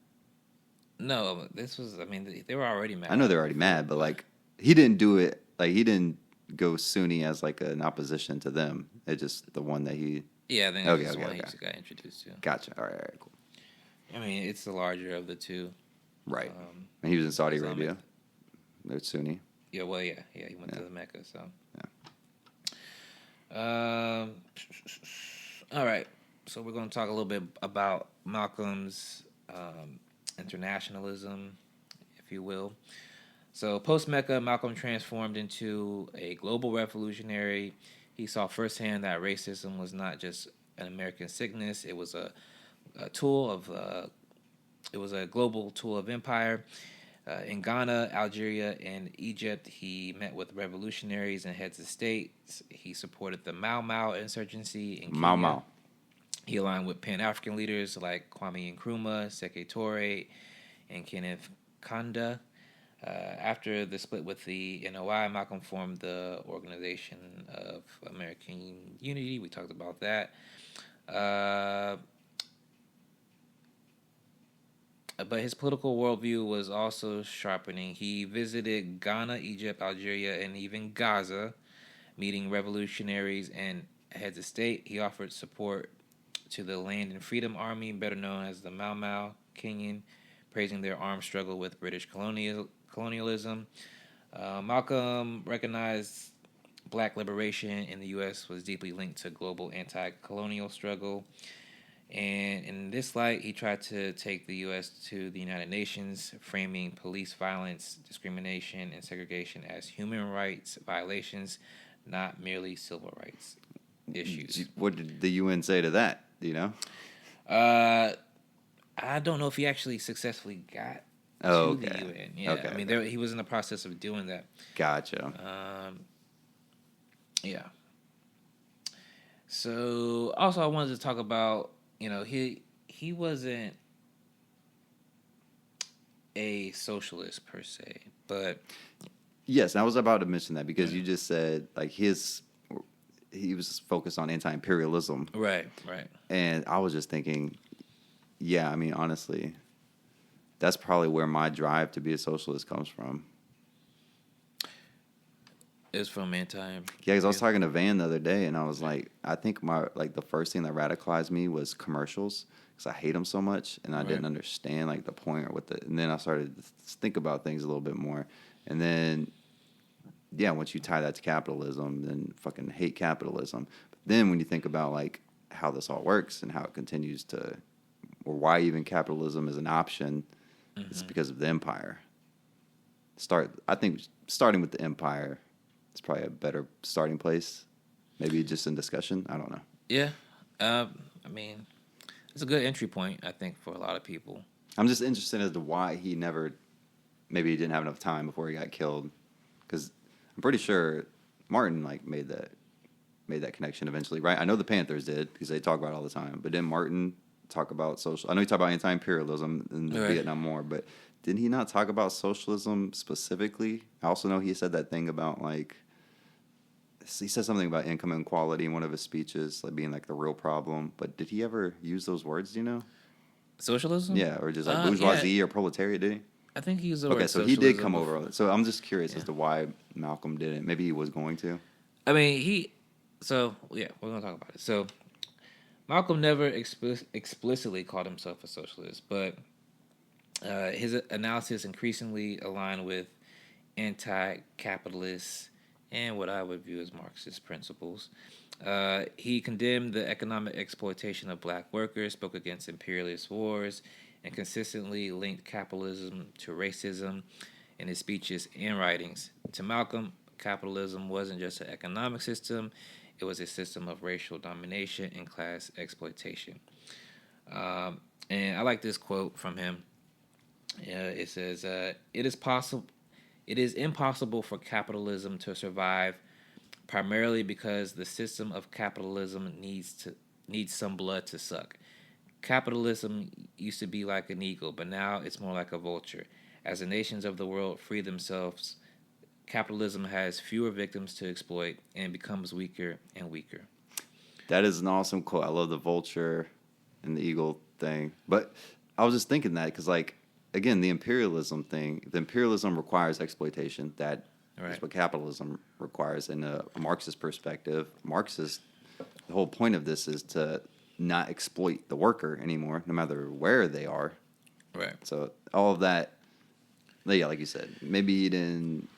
No, this was. I mean, they were already mad. I know they're already mad, but like he didn't do it. Like he didn't go Sunni as like an opposition to them. It's just the one that he. Yeah, I think Okay, that's the okay, one he okay. just got introduced to. Gotcha. All right, cool. I mean, it's the larger of the two. Right. And he was in Saudi Islamic. Arabia. They're Sunni. Yeah, well, yeah, he went to the Mecca. So. Yeah. All right. So we're going to talk a little bit about Malcolm's internationalism, if you will. So post-Mecca, Malcolm transformed into a global revolutionary. He saw firsthand that racism was not just an American sickness; it was a tool of it was a global tool of empire. In Ghana, Algeria, and Egypt, he met with revolutionaries and heads of states. He supported the Mau Mau insurgency in Kenya. Mau Mau. He aligned with Pan-African leaders like Kwame Nkrumah, Sekou Touré, and Kenneth Kaunda. After the split with the NOI, Malcolm formed the Organization of American Unity. We talked about that. But his political worldview was also sharpening. He visited Ghana, Egypt, Algeria, and even Gaza, meeting revolutionaries and heads of state. He offered support to the Land and Freedom Army, better known as the Mau Mau Kenyan, praising their armed struggle with British colonialism. Malcolm recognized black liberation in the U.S. was deeply linked to global anti-colonial struggle. And in this light, he tried to take the U.S. to the United Nations, framing police violence, discrimination, and segregation as human rights violations, not merely civil rights issues. What did the UN say to that? Do you know? I don't know if he actually successfully got Oh, to okay. the UN. Yeah, Okay, I mean, okay. he was in the process of doing that. Gotcha. Yeah. So, also, I wanted to talk about, he wasn't a socialist per se, but Yes, I was about to mention that because you just said like he was focused on anti-imperialism, right. and I was just thinking, yeah, I mean honestly, that's probably where my drive to be a socialist comes from. It's from anti. Yeah, because I was talking to Van the other day, and I was like, I think the first thing that radicalized me was commercials because I hate them so much, and I didn't understand like the point or and then I started to think about things a little bit more, and then yeah, once you tie that to capitalism, then fucking hate capitalism. But then when you think about like how this all works and how it continues to, or why even capitalism is an option, it's because of the empire. I think starting with the empire. It's probably a better starting place. Maybe just in discussion. I don't know. Yeah. I mean, it's a good entry point, I think, for a lot of people. I'm just interested as to why maybe he didn't have enough time before he got killed. Because I'm pretty sure Martin like made that connection eventually, right? I know the Panthers did because they talk about it all the time. But didn't Martin talk about social. I know he talked about anti-imperialism in the Right. Vietnam War, but didn't he not talk about socialism specifically? I also know he said that thing about like he said something about income inequality in one of his speeches, like being like the real problem. But did he ever use those words? Do you know? Socialism? Yeah, or just like Yeah. bourgeoisie or proletariat? Did he? I think he used the Okay, word so he did socialism come before. over. So I'm just curious Yeah. as to why Malcolm didn't. Maybe he was going to. I mean, so, yeah, we're going to talk about it. So, Malcolm never explicitly called himself a socialist, but his analysis increasingly aligned with anti-capitalist and what I would view as Marxist principles. He condemned the economic exploitation of black workers, spoke against imperialist wars, and consistently linked capitalism to racism in his speeches and writings. To Malcolm, capitalism wasn't just an economic system, it was a system of racial domination and class exploitation. And I like this quote from him. It says, it is impossible for capitalism to survive primarily because the system of capitalism needs some blood to suck. Capitalism used to be like an eagle, but now it's more like a vulture. As the nations of the world free themselves, capitalism has fewer victims to exploit and becomes weaker and weaker. That is an awesome quote. I love the vulture and the eagle thing. But I was just thinking that because, like, again, the imperialism thing, the imperialism requires exploitation. That Right. is what capitalism requires. In a Marxist perspective, the whole point of this is to not exploit the worker anymore, no matter where they are. Right. So all of that, yeah, like you said, maybe you didn't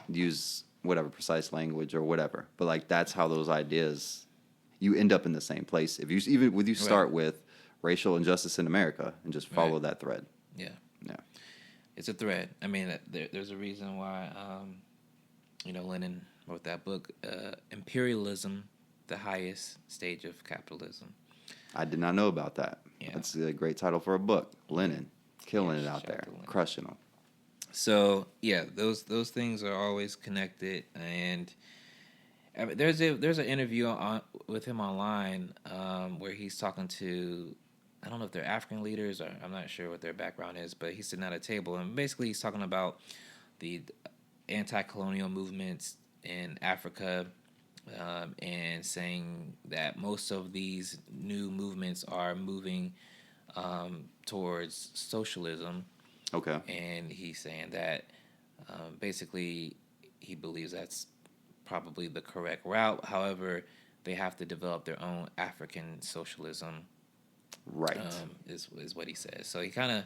use whatever precise language or whatever, but like that's how those ideas, you end up in the same place. If you start with racial injustice in America and just follow that thread. Yeah. Yeah. It's a thread. I mean, there's a reason why, Lenin wrote that book, Imperialism, the Highest Stage of Capitalism. I did not know about that. Yeah. That's a great title for a book. Lenin, killing it out shout there, out to Lenin. crushing them. So yeah, those things are always connected. And I mean, there's an interview with him online where he's talking to, I don't know if they're African leaders or I'm not sure what their background is, but he's sitting at a table and basically he's talking about the anti-colonial movements in Africa, and saying that most of these new movements are moving towards socialism. Okay. And he's saying that basically he believes that's probably the correct route. However, they have to develop their own African socialism. Right. Is what he says. So he kind of,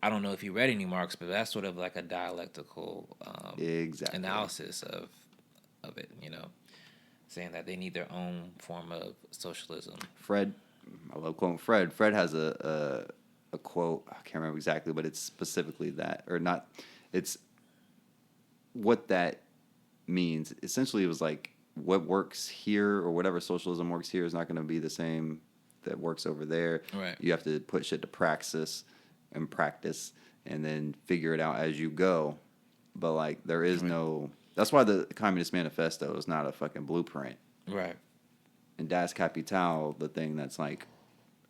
I don't know if you read any Marx, but that's sort of like a dialectical Exactly. analysis of it. Saying that they need their own form of socialism. Fred, I love quoting Fred. Fred has a quote, I can't remember exactly, but it's specifically that, or not, it's what that means. Essentially, it was like what works here or whatever socialism works here is not going to be the same that works over there. Right. You have to put shit to practice and then figure it out as you go. But like, there is no, that's why the Communist Manifesto is not a fucking blueprint. Right. And Das Kapital, the thing that's like,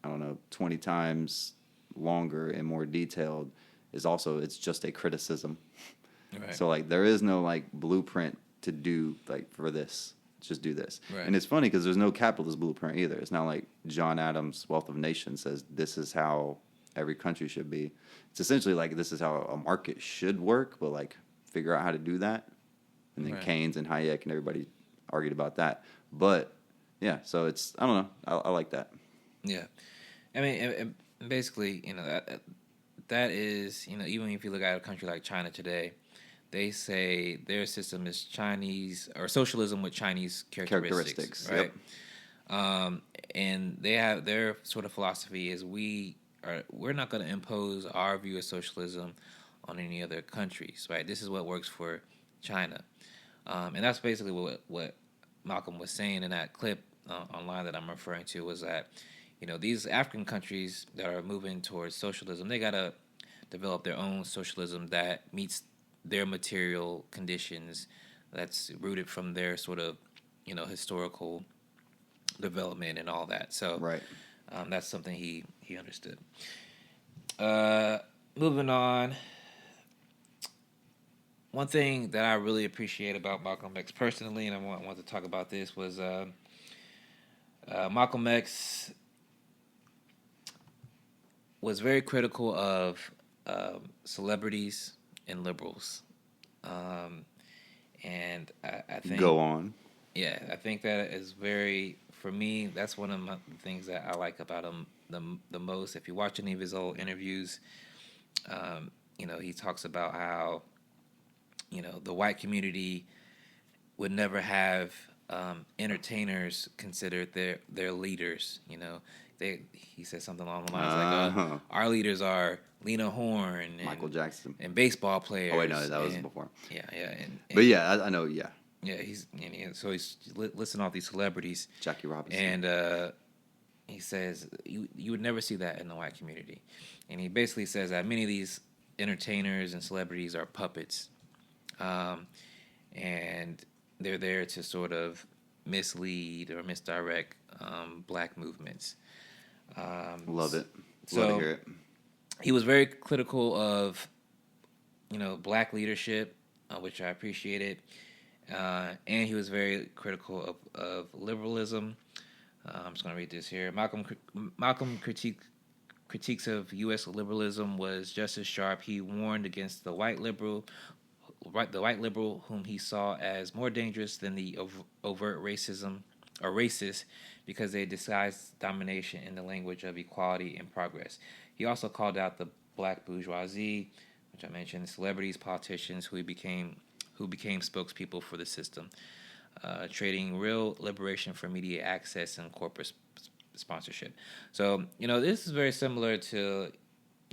I don't know, 20 times longer and more detailed, is also, it's just a criticism. Right. So like, there is no like blueprint to do like for this. Just do this. Right. And it's funny because there's no capitalist blueprint either. It's not like John Adams' Wealth of Nations says this is how every country should be. It's essentially like this is how a market should work, but like figure out how to do that. And then Right. Keynes and Hayek and everybody argued about that. But yeah, so it's, I don't know. I like that. Yeah. I mean, and basically, that is, even if you look at a country like China today, they say their system is Chinese or socialism with Chinese characteristics. Right. Yep. And they have their sort of philosophy is we're not going to impose our view of socialism on any other countries. Right. This is what works for China. And that's basically what Malcolm was saying in that clip online that I'm referring to, was that, these African countries that are moving towards socialism, they got to develop their own socialism that meets their material conditions, that's rooted from their sort of, historical development and all that. So, Right. That's something he understood. Moving on. One thing that I really appreciate about Malcolm X personally, and I want to talk about this, was Malcolm X was very critical of celebrities and liberals. And I think... Go on. Yeah, I think that is very, for me, that's one of the things that I like about him the most. If you watch any of his old interviews, he talks about how, the white community would never have entertainers considered their leaders. He said something along the lines like, our leaders are Lena Horne and Michael Jackson and baseball players. Oh wait, no, that was before. Yeah. But yeah, I know. Yeah. Yeah, so he's listing all these celebrities. Jackie Robinson. And he says you would never see that in the white community. And he basically says that many of these entertainers and celebrities are puppets. And they're there to sort of mislead or misdirect black movements. Love it. So Love to hear it. He was very critical of, black leadership, which I appreciated. And he was very critical of liberalism. I'm just going to read this here. Malcolm critiques of U.S. liberalism was just as sharp. He warned against the white liberal whom he saw as more dangerous than the overt racism or racist because they disguised domination in the language of equality and progress. He also called out the black bourgeoisie, which I mentioned, celebrities, politicians who became spokespeople for the system, trading real liberation for media access and corporate sponsorship. So, this is very similar to,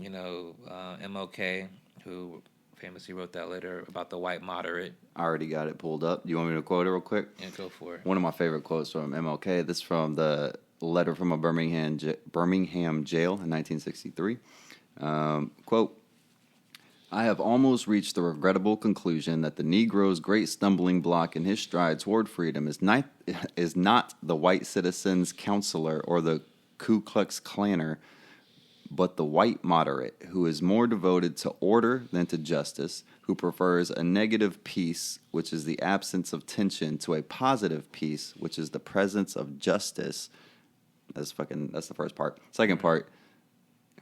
MLK, who famously wrote that letter about the white moderate. I already got it pulled up. Do you want me to quote it real quick? Yeah, go for it. One of my favorite quotes from MLK. This is from the letter from a Birmingham jail in 1963. Quote, I have almost reached the regrettable conclusion that the Negro's great stumbling block in his stride toward freedom is not the white citizen's counselor or the Ku Klux Klanner, but the white moderate who is more devoted to order than to justice, who prefers a negative peace, which is the absence of tension, to a positive peace, which is the presence of justice. That's the first part. Second part,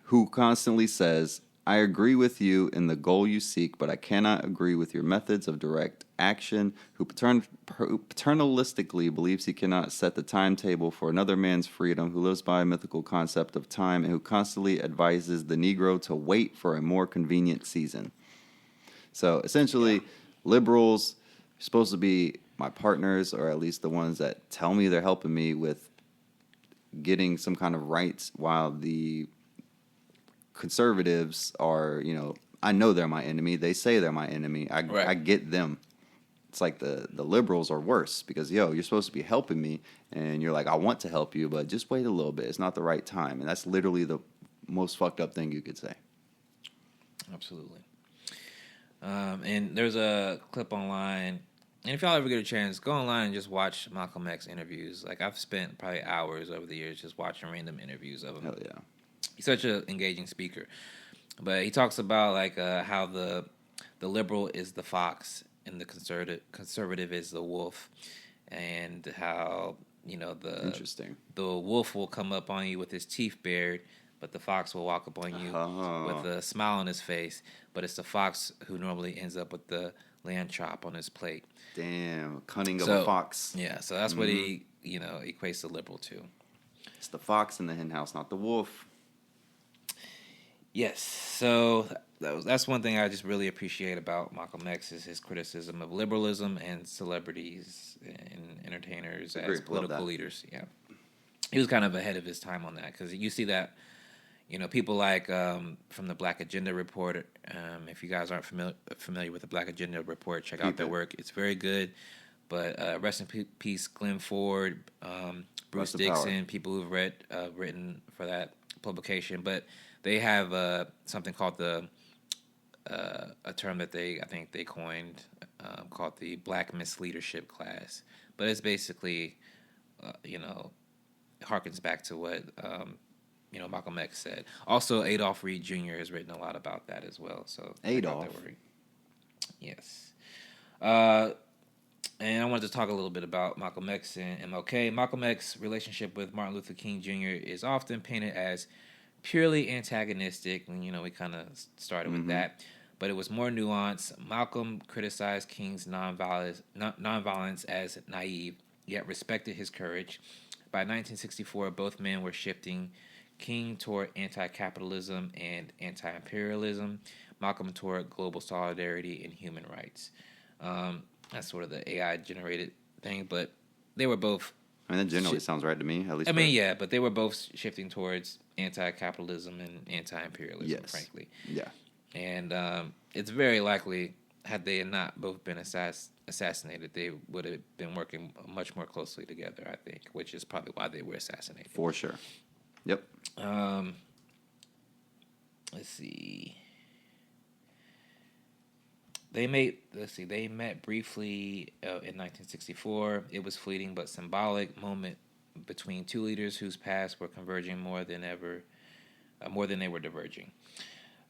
who constantly says, I agree with you in the goal you seek, but I cannot agree with your methods of direct action, who paternalistically believes he cannot set the timetable for another man's freedom, who lives by a mythical concept of time, and who constantly advises the Negro to wait for a more convenient season. So essentially, liberals are supposed to be my partners, or at least the ones that tell me they're helping me with getting some kind of rights, while the conservatives are, I know they're my enemy. They say they're my enemy. I get them. It's like the liberals are worse because, you're supposed to be helping me, and you're like, I want to help you, but just wait a little bit. It's not the right time. And that's literally the most fucked up thing you could say. Absolutely. And there's a clip online, and if y'all ever get a chance, go online and just watch Malcolm X interviews. Like, I've spent probably hours over the years just watching random interviews of him. Hell yeah. He's such an engaging speaker. But he talks about how the liberal is the fox and the conservative is the wolf, and how Interesting. the wolf will come up on you with his teeth bared, but the fox will walk up on you with a smile on his face. But it's the fox who normally ends up with the lamb chop on his plate. Damn, cunning of a fox. Yeah, so that's what he equates the liberal to. It's the fox in the hen house, not the wolf. Yes, so that's one thing I just really appreciate about Malcolm X is his criticism of liberalism and celebrities and entertainers as political leaders. Yeah, he was kind of ahead of his time on that because you see that, people like from the Black Agenda Report. If you guys aren't familiar with the Black Agenda Report, check out their work. It's very good. But rest in peace, Glenn Ford, Bruce Dixon, people who've written for that publication, but. They have something called a term that I think they coined called the Black Misleadership class. But it's basically, harkens back to what Malcolm X said. Also, Adolph Reed Jr. has written a lot about that as well. So Adolph. Yes. And I wanted to talk a little bit about Malcolm X and MLK. Malcolm X's relationship with Martin Luther King Jr. is often painted as purely antagonistic, and we kind of started with that. But it was more nuanced. Malcolm criticized King's nonviolence as naive, yet respected his courage. By 1964, both men were shifting. King toward anti-capitalism and anti-imperialism. Malcolm toward global solidarity and human rights. That's sort of the AI-generated thing, but they were both... I mean, that generally sounds right to me, at least. Yeah, but they were both shifting towards anti-capitalism and anti-imperialism, frankly. Yeah. And it's very likely, had they not both been assassinated, they would have been working much more closely together, I think, which is probably why they were assassinated. For sure. Yep. Let's see. They met briefly in 1964. It was fleeting but symbolic moment between two leaders whose paths were converging more than they were diverging.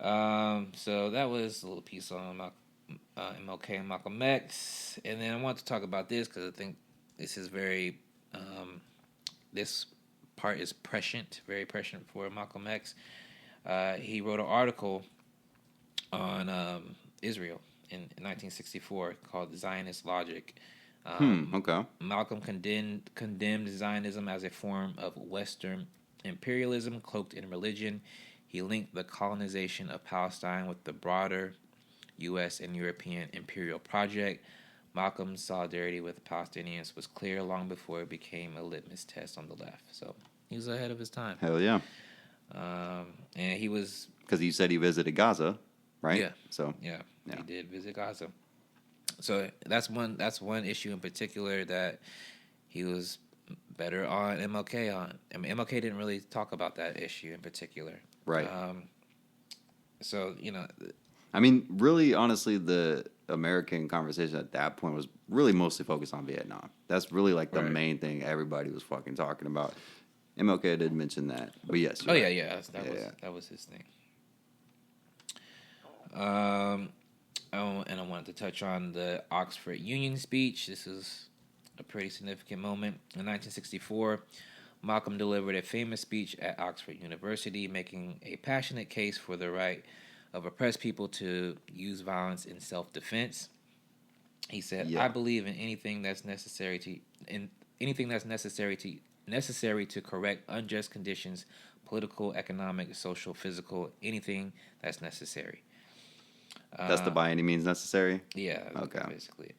So that was a little piece on MLK and Malcolm X. And then I want to talk about this because I think this is very, this part is prescient, very prescient for Malcolm X. He wrote an article on Israel in 1964 called Zionist Logic. Okay. Malcolm condemned Zionism as a form of Western imperialism cloaked in religion. He linked the colonization of Palestine with the broader U.S. and European imperial project. Malcolm's solidarity with Palestinians was clear long before it became a litmus test on the left. So he was ahead of his time. Hell yeah. And he was... Because you said he visited Gaza, right? Yeah. So yeah, he did visit Gaza. So that's one issue in particular that he was better on MLK on. I mean, MLK didn't really talk about that issue in particular. Right. So, I mean, really, honestly, the American conversation at that point was really mostly focused on Vietnam. That's really like the main thing everybody was fucking talking about. MLK did mention that, but yes. That was his thing. And I wanted to touch on the Oxford Union speech. This is a pretty significant moment. In 1964, Malcolm delivered a famous speech at Oxford University, making a passionate case for the right of oppressed people to use violence in self-defense. He said, "I believe in anything that's necessary to correct unjust conditions, political, economic, social, physical, anything that's necessary." That's the by any means necessary? Yeah. Okay. Basically.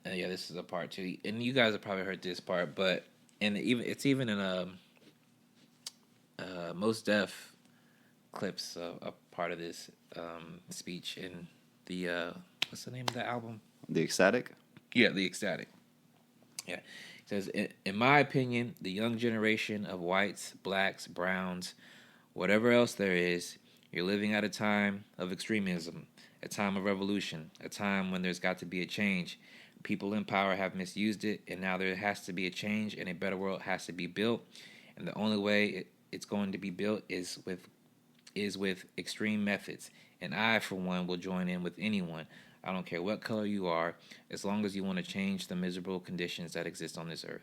This is a part too, and you guys have probably heard this part, but it's even in Mos Def clips a part of this speech in the what's the name of that album? The Ecstatic? Yeah, The Ecstatic. Yeah. It says, in my opinion, the young generation of whites, blacks, browns, whatever else there is, you're living at a time of extremism, a time of revolution, a time when there's got to be a change. People in power have misused it, and now there has to be a change, and a better world has to be built. And the only way it's going to be built is with extreme methods. And I, for one, will join in with anyone. I don't care what color you are, as long as you want to change the miserable conditions that exist on this earth.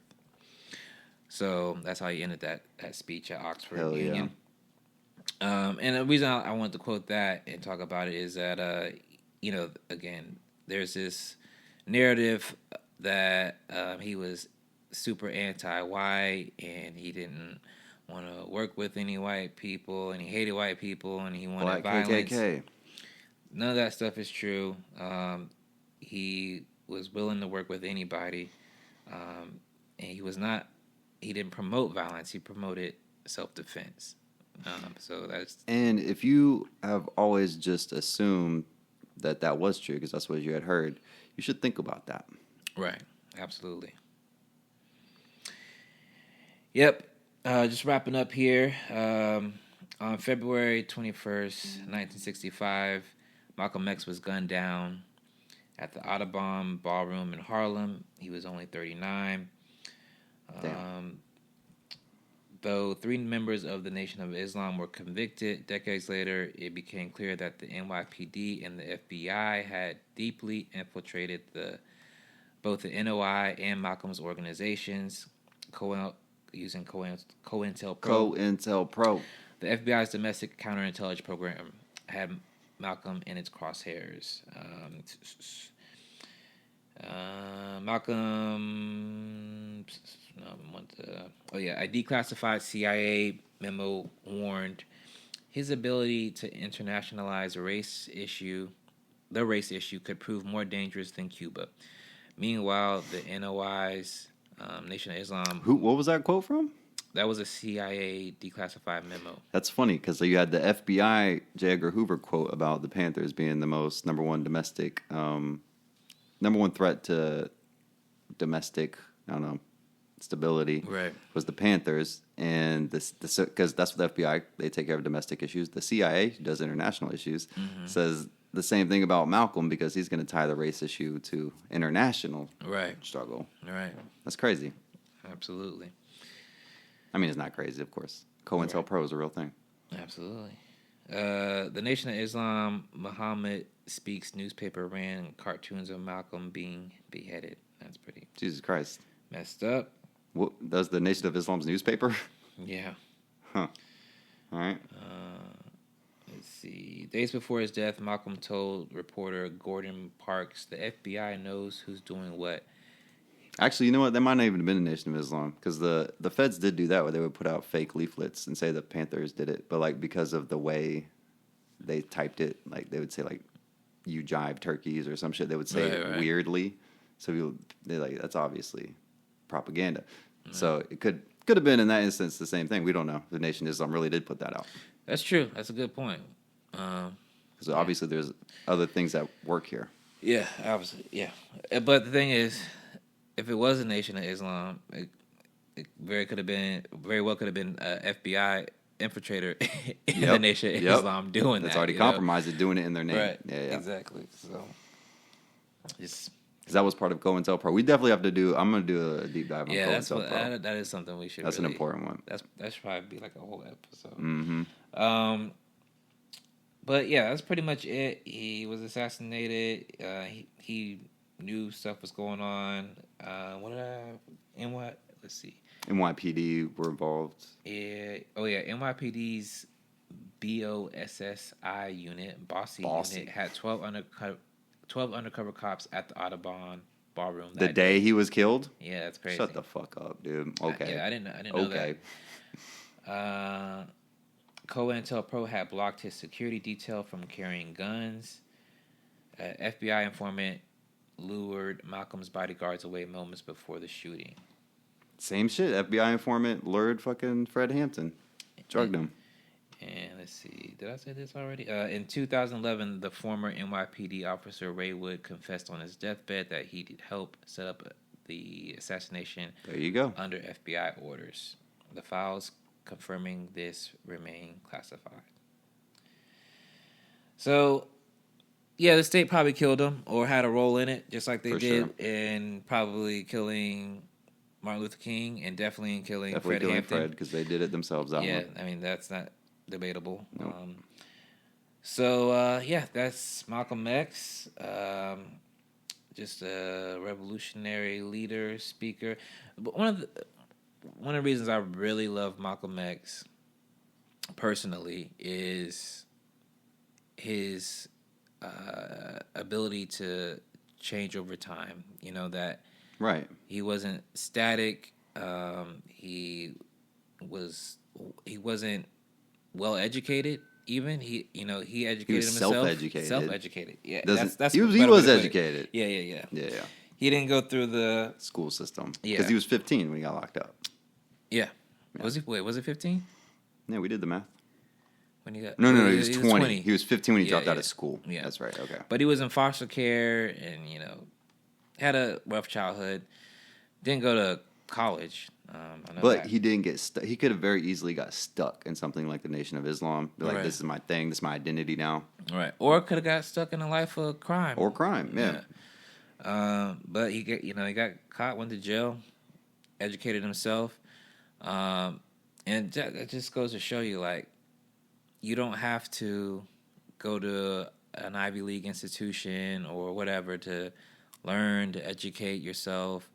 So that's how he ended that speech at Oxford Union. Yeah. And the reason I wanted to quote that and talk about it is that, again, there's this narrative that he was super anti-white and he didn't want to work with any white people and he hated white people and he wanted Black violence. KKK. None of that stuff is true. He was willing to work with anybody, and he didn't promote violence. He promoted self-defense. So that's... And if you have always just assumed that was true, because that's what you had heard, you should think about that. Right. Absolutely. Yep. Just wrapping up here. On February 21st, 1965, Malcolm X was gunned down at the Audubon Ballroom in Harlem. He was only 39. Though 3 members of the Nation of Islam were convicted, decades later, it became clear that the NYPD and the FBI had deeply infiltrated both the NOI and Malcolm's organizations, using COINTELPRO. COINTELPRO. The FBI's domestic counterintelligence program had Malcolm in its crosshairs. A declassified CIA memo warned his ability to internationalize the race issue could prove more dangerous than Cuba. Meanwhile, the NOI's Nation of Islam. What was that quote from? That was a CIA declassified memo. That's funny because you had the FBI J. Edgar Hoover quote about the Panthers being the most number one threat to domestic, stability. Right. Was the Panthers, and because that's what the FBI, they take care of domestic issues. The CIA does international issues. Says the same thing about Malcolm because he's going to tie the race issue to international struggle. Right. That's crazy. Absolutely. I mean, it's not crazy, of course. COINTELPRO is a real thing. Absolutely. The Nation of Islam, Muhammad Speaks newspaper ran cartoons of Malcolm being beheaded. That's pretty Jesus Christ. Messed up. What does the Nation of Islam's newspaper? Yeah. Huh. All right. Let's see. Days before his death, Malcolm told reporter Gordon Parks, "The FBI knows who's doing what." Actually, you know what? That might not even have been the Nation of Islam because the feds did do that where they would put out fake leaflets and say the Panthers did it. But because of the way they typed it, they would say "you jive turkeys" or some shit. They would say it weirdly. So they're like, that's obviously propaganda. Right. So it could have been in that instance the same thing. We don't know. The Nation of Islam really did put that out. That's true. That's a good point. Because obviously there's other things that work here. Yeah, obviously. Yeah. But the thing is, if it was a Nation of Islam, it very well could have been an FBI infiltrator in the Nation of Islam doing that. That's already compromised it, doing it in their name. Right. Yeah. Exactly. So, because that was part of COINTELPRO. We definitely have to do. I'm going to do a deep dive on COINTELPRO. That is something we should. That's an important one. That should probably be like a whole episode. Mm-hmm. But yeah, that's pretty much it. He was assassinated. He knew stuff was going on. Let's see. NYPD were involved. Yeah. Oh yeah. NYPD's BOSSI unit, Bossy unit, had 12 undercover cops at the Audubon ballroom. The day he was killed? Yeah, that's crazy. Shut the fuck up, dude. Okay. I didn't know that. COINTELPRO had blocked his security detail from carrying guns. FBI informant lured Malcolm's bodyguards away moments before the shooting. Same shit. FBI informant lured fucking Fred Hampton. Drugged him. And let's see. Did I say this already? In 2011, the former NYPD officer Ray Wood confessed on his deathbed that he did help set up the assassination. There you go. Under FBI orders. The files confirming this remain classified. So, yeah, the state probably killed him or had a role in it, just like they did in probably killing Martin Luther King and definitely in killing Fred Hampton. Fred, because they did it themselves. I mean, that's not debatable. Nope. That's Malcolm X. Just a revolutionary leader, speaker. But one of the reasons I really love Malcolm X personally is his ability to change over time. You know, that he wasn't static. He wasn't well educated. Even he educated himself. Self-educated. Yeah, that's he was educated. Yeah. He didn't go through the school system because he was 15 when he got locked up. Yeah. Was he? Wait, was it 15? Yeah, we did the math. When he got no, he was 20. He was 15 when he dropped out of school. Yeah, that's right. Okay, but he was in foster care and had a rough childhood. Didn't go to college. But he didn't get stuck. He could have very easily got stuck in something like the Nation of Islam. Like, this is my thing. This is my identity now. Right. Or could have got stuck in a life of crime. Or crime, yeah. But he got caught, went to jail, educated himself. And And it just goes to show you, like, you don't have to go to an Ivy League institution or whatever to learn, to educate yourself,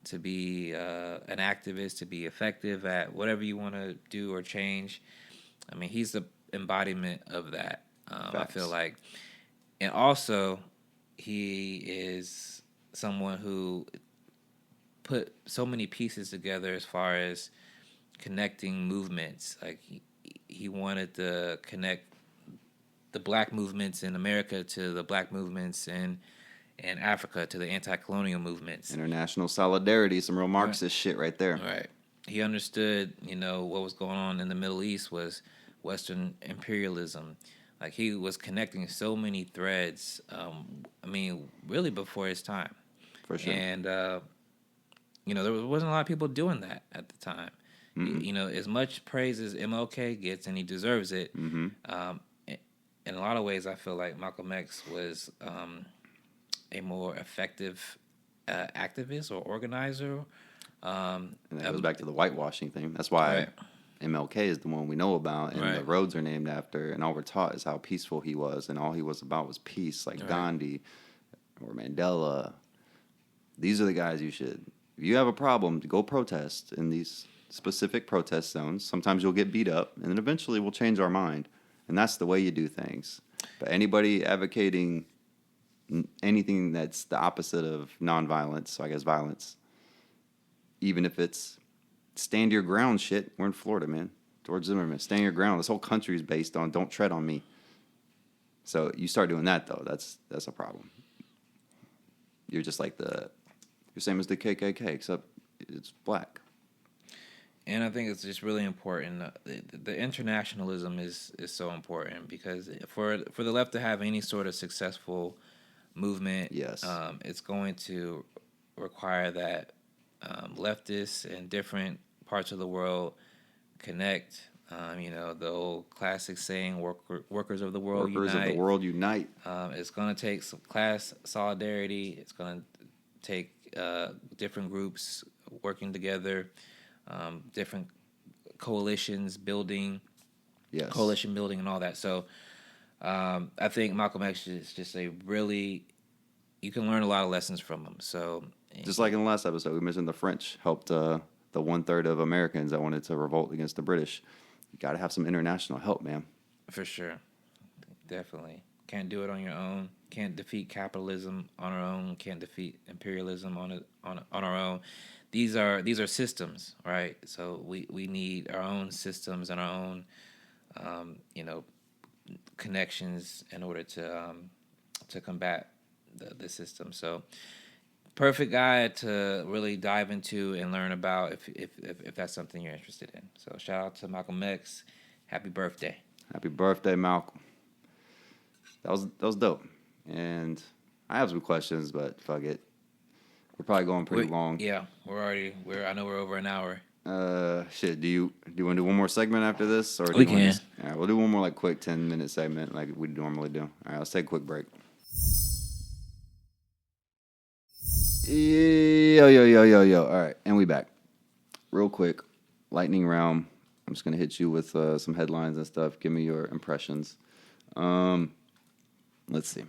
to be an activist, to be effective at whatever you want to do or change. I mean, he's the embodiment of that. I feel like. And also, he is someone who put so many pieces together as far as connecting movements. Like, he wanted to connect the black movements in America to the black movements in Africa, to the anti-colonial movements. International solidarity, some real Marxist shit right there. Right. He understood, what was going on in the Middle East was Western imperialism. Like, he was connecting so many threads. Really before his time. For sure. And there wasn't a lot of people doing that at the time. Mm-hmm. As much praise as MLK gets, and he deserves it. Mm-hmm. In a lot of ways, I feel like Malcolm X was a more effective activist or organizer. And that goes back to the whitewashing thing. That's why MLK is the one we know about, and the roads are named after, and all we're taught is how peaceful he was, and all he was about was peace, like Gandhi or Mandela. These are the guys you should, if you have a problem, go protest in these specific protest zones. Sometimes you'll get beat up, and then eventually we'll change our mind, and that's the way you do things. But anybody advocating anything that's the opposite of nonviolence, so I guess violence, even if it's stand your ground shit. We're in Florida, man. George Zimmerman, stand your ground. This whole country is based on don't tread on me. So you start doing that, though, that's a problem. You're just like you're same as the KKK, except it's black. And I think it's just really important. The internationalism is so important, because for the left to have any sort of successful movement, it's going to require that leftists in different parts of the world connect. The old classic saying, workers of the world unite. Workers of the world unite. It's going to take some class solidarity. It's going to take different groups working together, different coalitions building, coalition building and all that. So I think Malcolm X is just you can learn a lot of lessons from him. So just like in the last episode, we mentioned the French helped the 1/3 of Americans that wanted to revolt against the British. You got to have some international help, man. For sure. Definitely. Can't do it on your own. Can't defeat capitalism on our own. Can't defeat imperialism on our own. These are systems, right? So we need our own systems and our own connections in order to combat the system. So perfect guy to really dive into and learn about if that's something you're interested in. So shout out to Malcolm X. Happy birthday. Happy birthday, Malcolm. That was dope. And I have some questions, but fuck it. We're probably going pretty long. Yeah, I know we're over an hour. Shit, do you want to do one more segment after this? Or we can. All right, we'll do one more quick 10-minute segment like we normally do. All right, let's take a quick break. Yo. All right, and we back. Real quick, lightning round. I'm just going to hit you with some headlines and stuff. Give me your impressions. Let's see.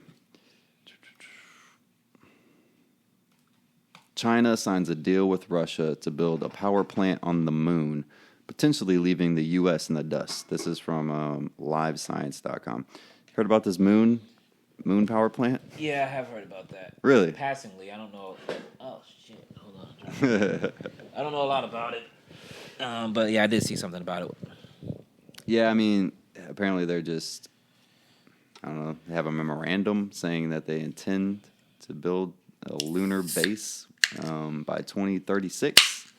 China signs a deal with Russia to build a power plant on the moon, potentially leaving the U.S. in the dust. This is from livescience.com. Heard about this moon power plant? Yeah, I have heard about that. Really? Passingly. I don't know. Oh, shit. Hold on. I don't know a lot about it. But yeah, I did see something about it. Yeah, I mean, apparently they're just, I don't know, they have a memorandum saying that they intend to build a lunar base by 2036.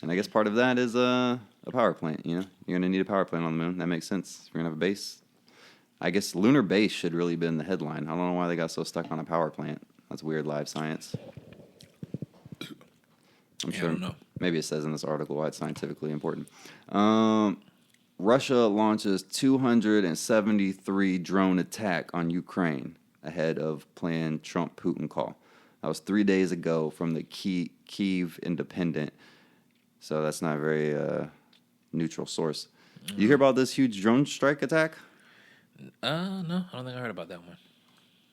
And I guess part of that is a power plant, You're going to need a power plant on the moon. That makes sense. You're going to have a base. I guess lunar base should really be in the headline. I don't know why they got so stuck on a power plant. That's weird, live science. I'm sure. I don't know. Maybe it says in this article why it's scientifically important. Russia launches 273 drone attack on Ukraine ahead of planned Trump-Putin call. That was 3 days ago from the Kyiv Independent. So that's not very neutral source. You hear about this huge drone strike attack? No, I don't think I heard about that one.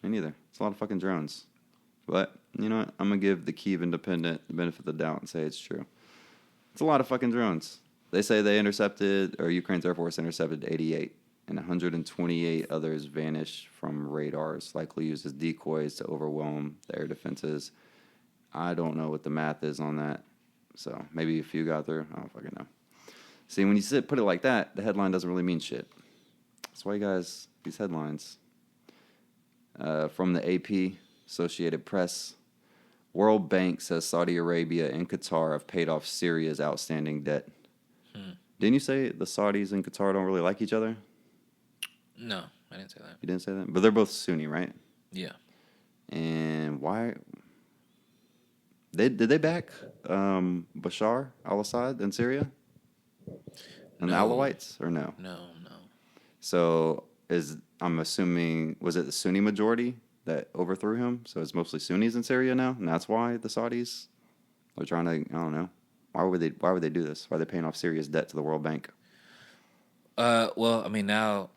Me neither. It's a lot of fucking drones. But, you know what? I'm going to give the Kyiv Independent the benefit of the doubt and say it's true. It's a lot of fucking drones. They say they intercepted, or Ukraine's Air Force intercepted 88, and 128 others vanished from radars, likely used as decoys to overwhelm the air defenses. I don't know what the math is on that. So maybe a few got through. I don't fucking know. See, when you put it like that, the headline doesn't really mean shit. That's why you guys, these headlines. From the AP, Associated Press, World Bank says Saudi Arabia and Qatar have paid off Syria's outstanding debt. Didn't you say the Saudis and Qatar don't really like each other? No, I didn't say that. You didn't say that? But they're both Sunni, right? Yeah. And why? Did they back Bashar al-Assad in Syria? And the No. Alawites, or no? No. So I'm assuming, was it the Sunni majority that overthrew him? So it's mostly Sunnis in Syria now, and that's why the Saudis are trying to, I don't know. Why would they do this? Why are they paying off Syria's debt to the World Bank? Well, I mean, now,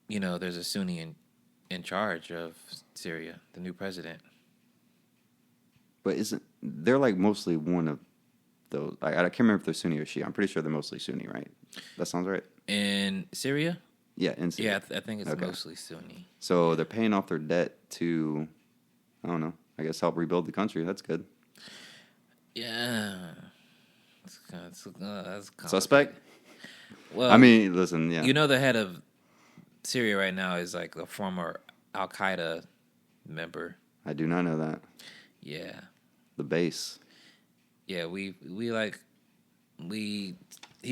there's a Sunni in charge of Syria, the new president. But they're like mostly one of those? I can't remember if they're Sunni or Shia. I'm pretty sure they're mostly Sunni, right? That sounds right. In Syria? Yeah, in Syria. Yeah, I think it's Okay. mostly Sunni. So they're paying off their debt to, I don't know, I guess help rebuild the country. That's good. Yeah. That's complicated. Suspect? Well, I mean, listen, yeah. the head of Syria right now is like a former Al Qaeda member. I do not know that. Yeah. The base. Yeah, he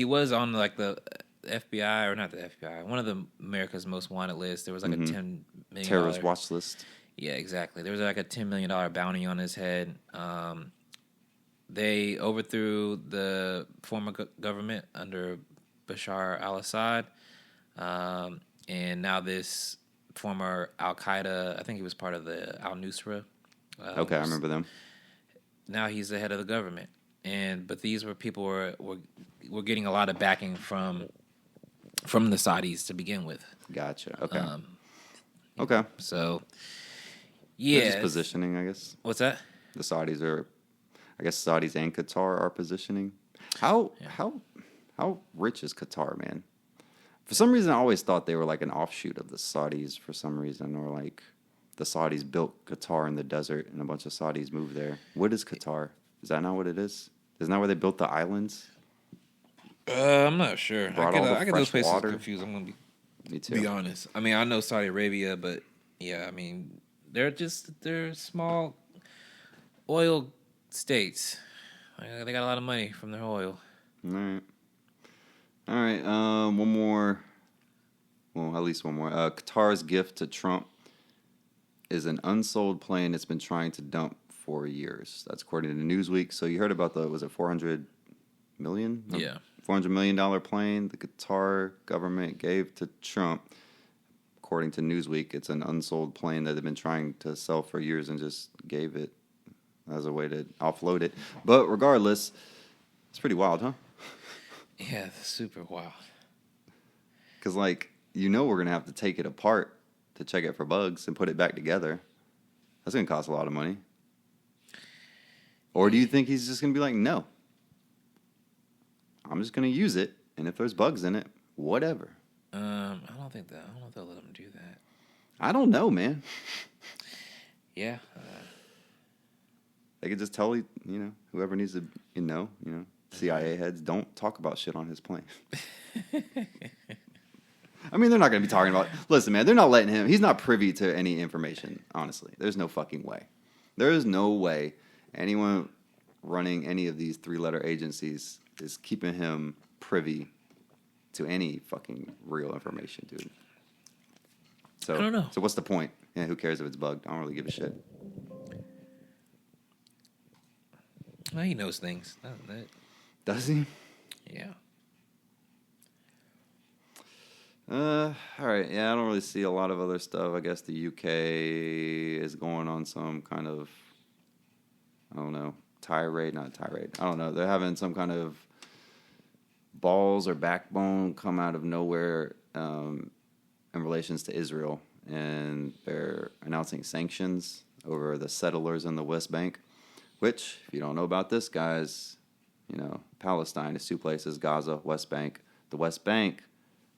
was on like the FBI, or not the FBI, one of the America's Most Wanted list. There was like a $10 million Terrorist watch list. Yeah, exactly. There was like a $10 million bounty on his head. They overthrew the former government under Bashar al-Assad, and now this former Al Qaeda, I think he was part of the Al Nusra. Okay, I remember them. Now he's the head of the government, but these were people were getting a lot of backing from the Saudis to begin with. Gotcha. Okay. Okay. So, They're yeah. just positioning, I guess. What's that? The Saudis are, I guess Saudis and Qatar are positioning. How rich is Qatar, man? For some reason, I always thought they were like an offshoot of the Saudis for some reason, or like the Saudis built Qatar in the desert and a bunch of Saudis moved there. What is Qatar? Is that not what it is? Isn't that where they built the islands? I'm not sure. Brought all the I get those fresh places water? confused. I'm gonna Me too. be honest. I mean, I know Saudi Arabia, but yeah, I mean, they're small oil states. They got a lot of money from their oil. All right. One more. Well, at least one more. Qatar's gift to Trump is an unsold plane it's been trying to dump for years. That's according to Newsweek. So you heard about was it $400 million? Yeah. $400 million plane the Qatar government gave to Trump. According to Newsweek, it's an unsold plane that they've been trying to sell for years and just gave it as a way to offload it. But regardless, it's pretty wild, huh? Yeah, super wild. Because, we're going to have to take it apart to check it for bugs and put it back together. That's going to cost a lot of money. Or do you think he's just going to be like, no, I'm just going to use it, and if there's bugs in it, whatever. I don't think they'll let them do that. I don't know, man. Yeah. They could just tell, whoever needs to, CIA heads, don't talk about shit on his plane. I mean, they're not going to be talking about... Listen, man, they're not letting him... He's not privy to any information, honestly. There's no fucking way. There is no way anyone running any of these three-letter agencies is keeping him privy to any fucking real information, dude. So, I don't know. So what's the point? Yeah, who cares if it's bugged? I don't really give a shit. Well, he knows things. Does he? Yeah. All right. Yeah, I don't really see a lot of other stuff. I guess the UK is going on some kind of, I don't know, tirade. Not tirade. I don't know. They're having some kind of balls or backbone come out of nowhere in relations to Israel, and they're announcing sanctions over the settlers in the West Bank, which, if you don't know about this, guys, you know, Palestine is two places, Gaza, West Bank. The West Bank,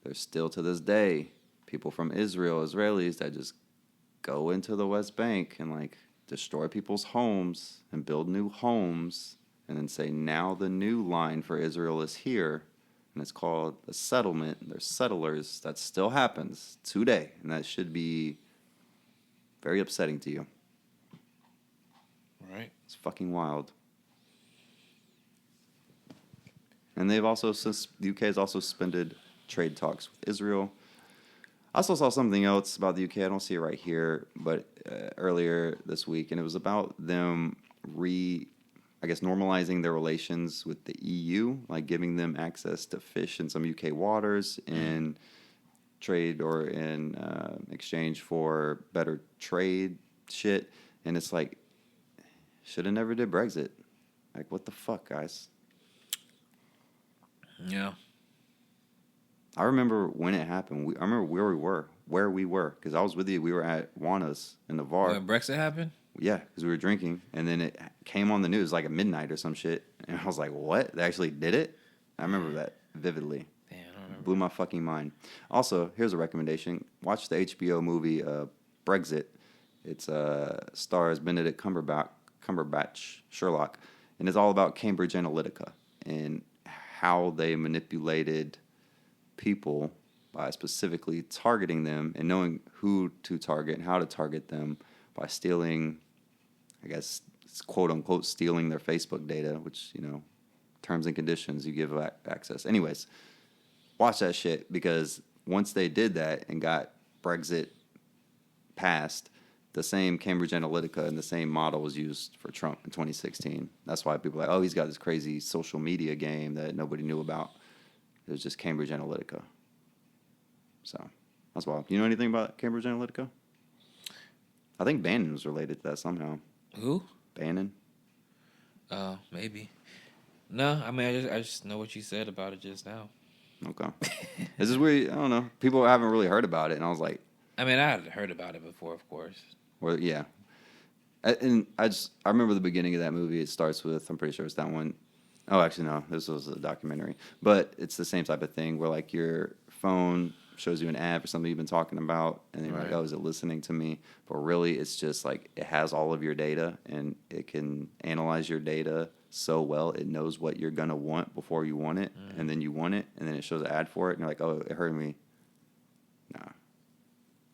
there's still to this day people from Israel, Israelis, that just go into the West Bank and, like, destroy people's homes and build new homes and then say, now the new line for Israel is here, and it's called a settlement. There's settlers. That still happens today, and that should be very upsetting to you. Right. It's fucking wild. And they've also, since the UK has also suspended trade talks with Israel. I also saw something else about the UK. I don't see it right here, but earlier this week, and it was about them normalizing their relations with the EU, like giving them access to fish in some UK waters in trade or in exchange for better trade shit. And it's like, should have never did Brexit. Like, what the fuck, guys? Yeah. I remember when it happened. I remember where we were, because I was with you. We were at Juana's in Navarre. When Brexit happened? Yeah, because we were drinking, and then it came on the news like at midnight or some shit, and I was like, what? They actually did it? I remember that vividly. Damn, I don't remember. Blew my fucking mind. Also, here's a recommendation. Watch the HBO movie Brexit. It stars Benedict Cumberbatch, Sherlock, and it's all about Cambridge Analytica and how they manipulated people by specifically targeting them and knowing who to target and how to target them by stealing, I guess, quote unquote, stealing their Facebook data, which, you know, terms and conditions, you give access. Anyways, watch that shit, because once they did that and got Brexit passed, the same Cambridge Analytica and the same model was used for Trump in 2016. That's why people are like, oh, he's got this crazy social media game that nobody knew about. It was just Cambridge Analytica. So that's wild. You know anything about Cambridge Analytica? I think Bannon was related to that somehow. Who? Bannon. Maybe. No, I mean, I just know what you said about it just now. Okay. This is weird. I don't know. People haven't really heard about it, and I was like, I mean, I had heard about it before, of course. well, yeah. And I remember the beginning of that movie. It starts with, I'm pretty sure it's that one. Oh, actually, no. This was a documentary. But it's the same type of thing where, like, your phone shows you an ad for something you've been talking about, and then you're like, oh, is it listening to me? But really, it's just, like, it has all of your data, and it can analyze your data so well, it knows what you're going to want before you want it, and then you want it, and then it shows an ad for it, and you're like, oh, it hurt me. Nah.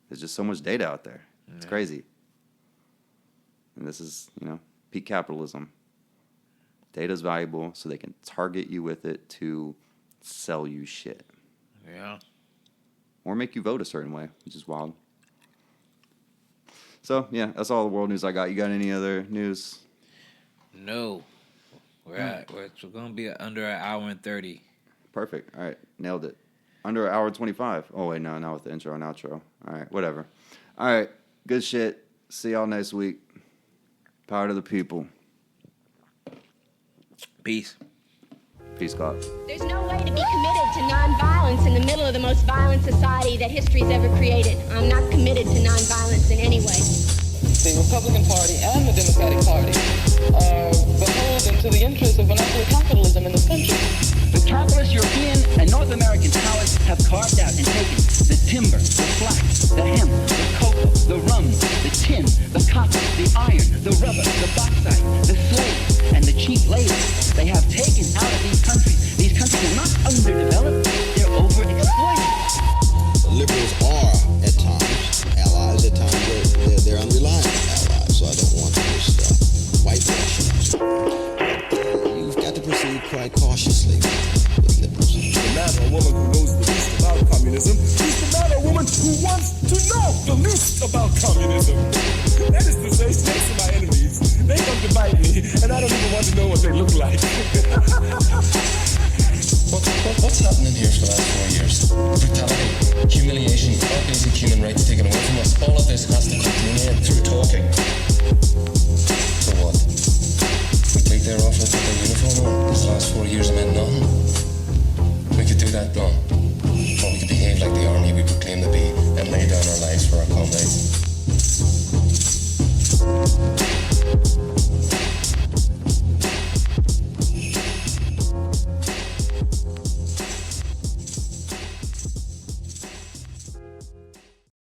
There's just so much data out there. It's crazy. And this is, you know, peak capitalism. Data is valuable, so they can target you with it to sell you shit. Yeah. Or make you vote a certain way, which is wild. So, yeah, that's all the world news I got. You got any other news? No. We're going to be under an hour and 30. Perfect. All right. Nailed it. Under an hour and 25. Oh, wait, no, not with the intro and outro. All right, whatever. All right, good shit. See y'all next week. Power to the people. Peace. Peace, God. There's no way to be committed to nonviolence in the middle of the most violent society that history's ever created. I'm not committed to nonviolence in any way. The Republican Party and the Democratic Party are beholden to the interests of monopoly capitalism in this country. The capitalist European and North American powers have carved out and taken the timber, the flax, the hemp, the cocoa, the rum, the tin, the cotton, the iron, the rubber, the bauxite, the slaves, and the cheap labor. They have taken out of these countries. These countries are not underdeveloped, they're overexploited. Liberals are, at times, allies. At times, they're unreliable allies. So I don't want to just whitewash them. You've got to proceed quite cautiously with liberals. The man or woman who knows the least about communism is the man or woman who wants to know the least about communism. That is to say, snakes are my enemies. They come to bite me, and I don't even want to know what they look like. What's happening here for the last 4 years? Brutality, humiliation, our basic human rights taken away from us. All of this has to continue through talking. For what? We take their offer, put their uniform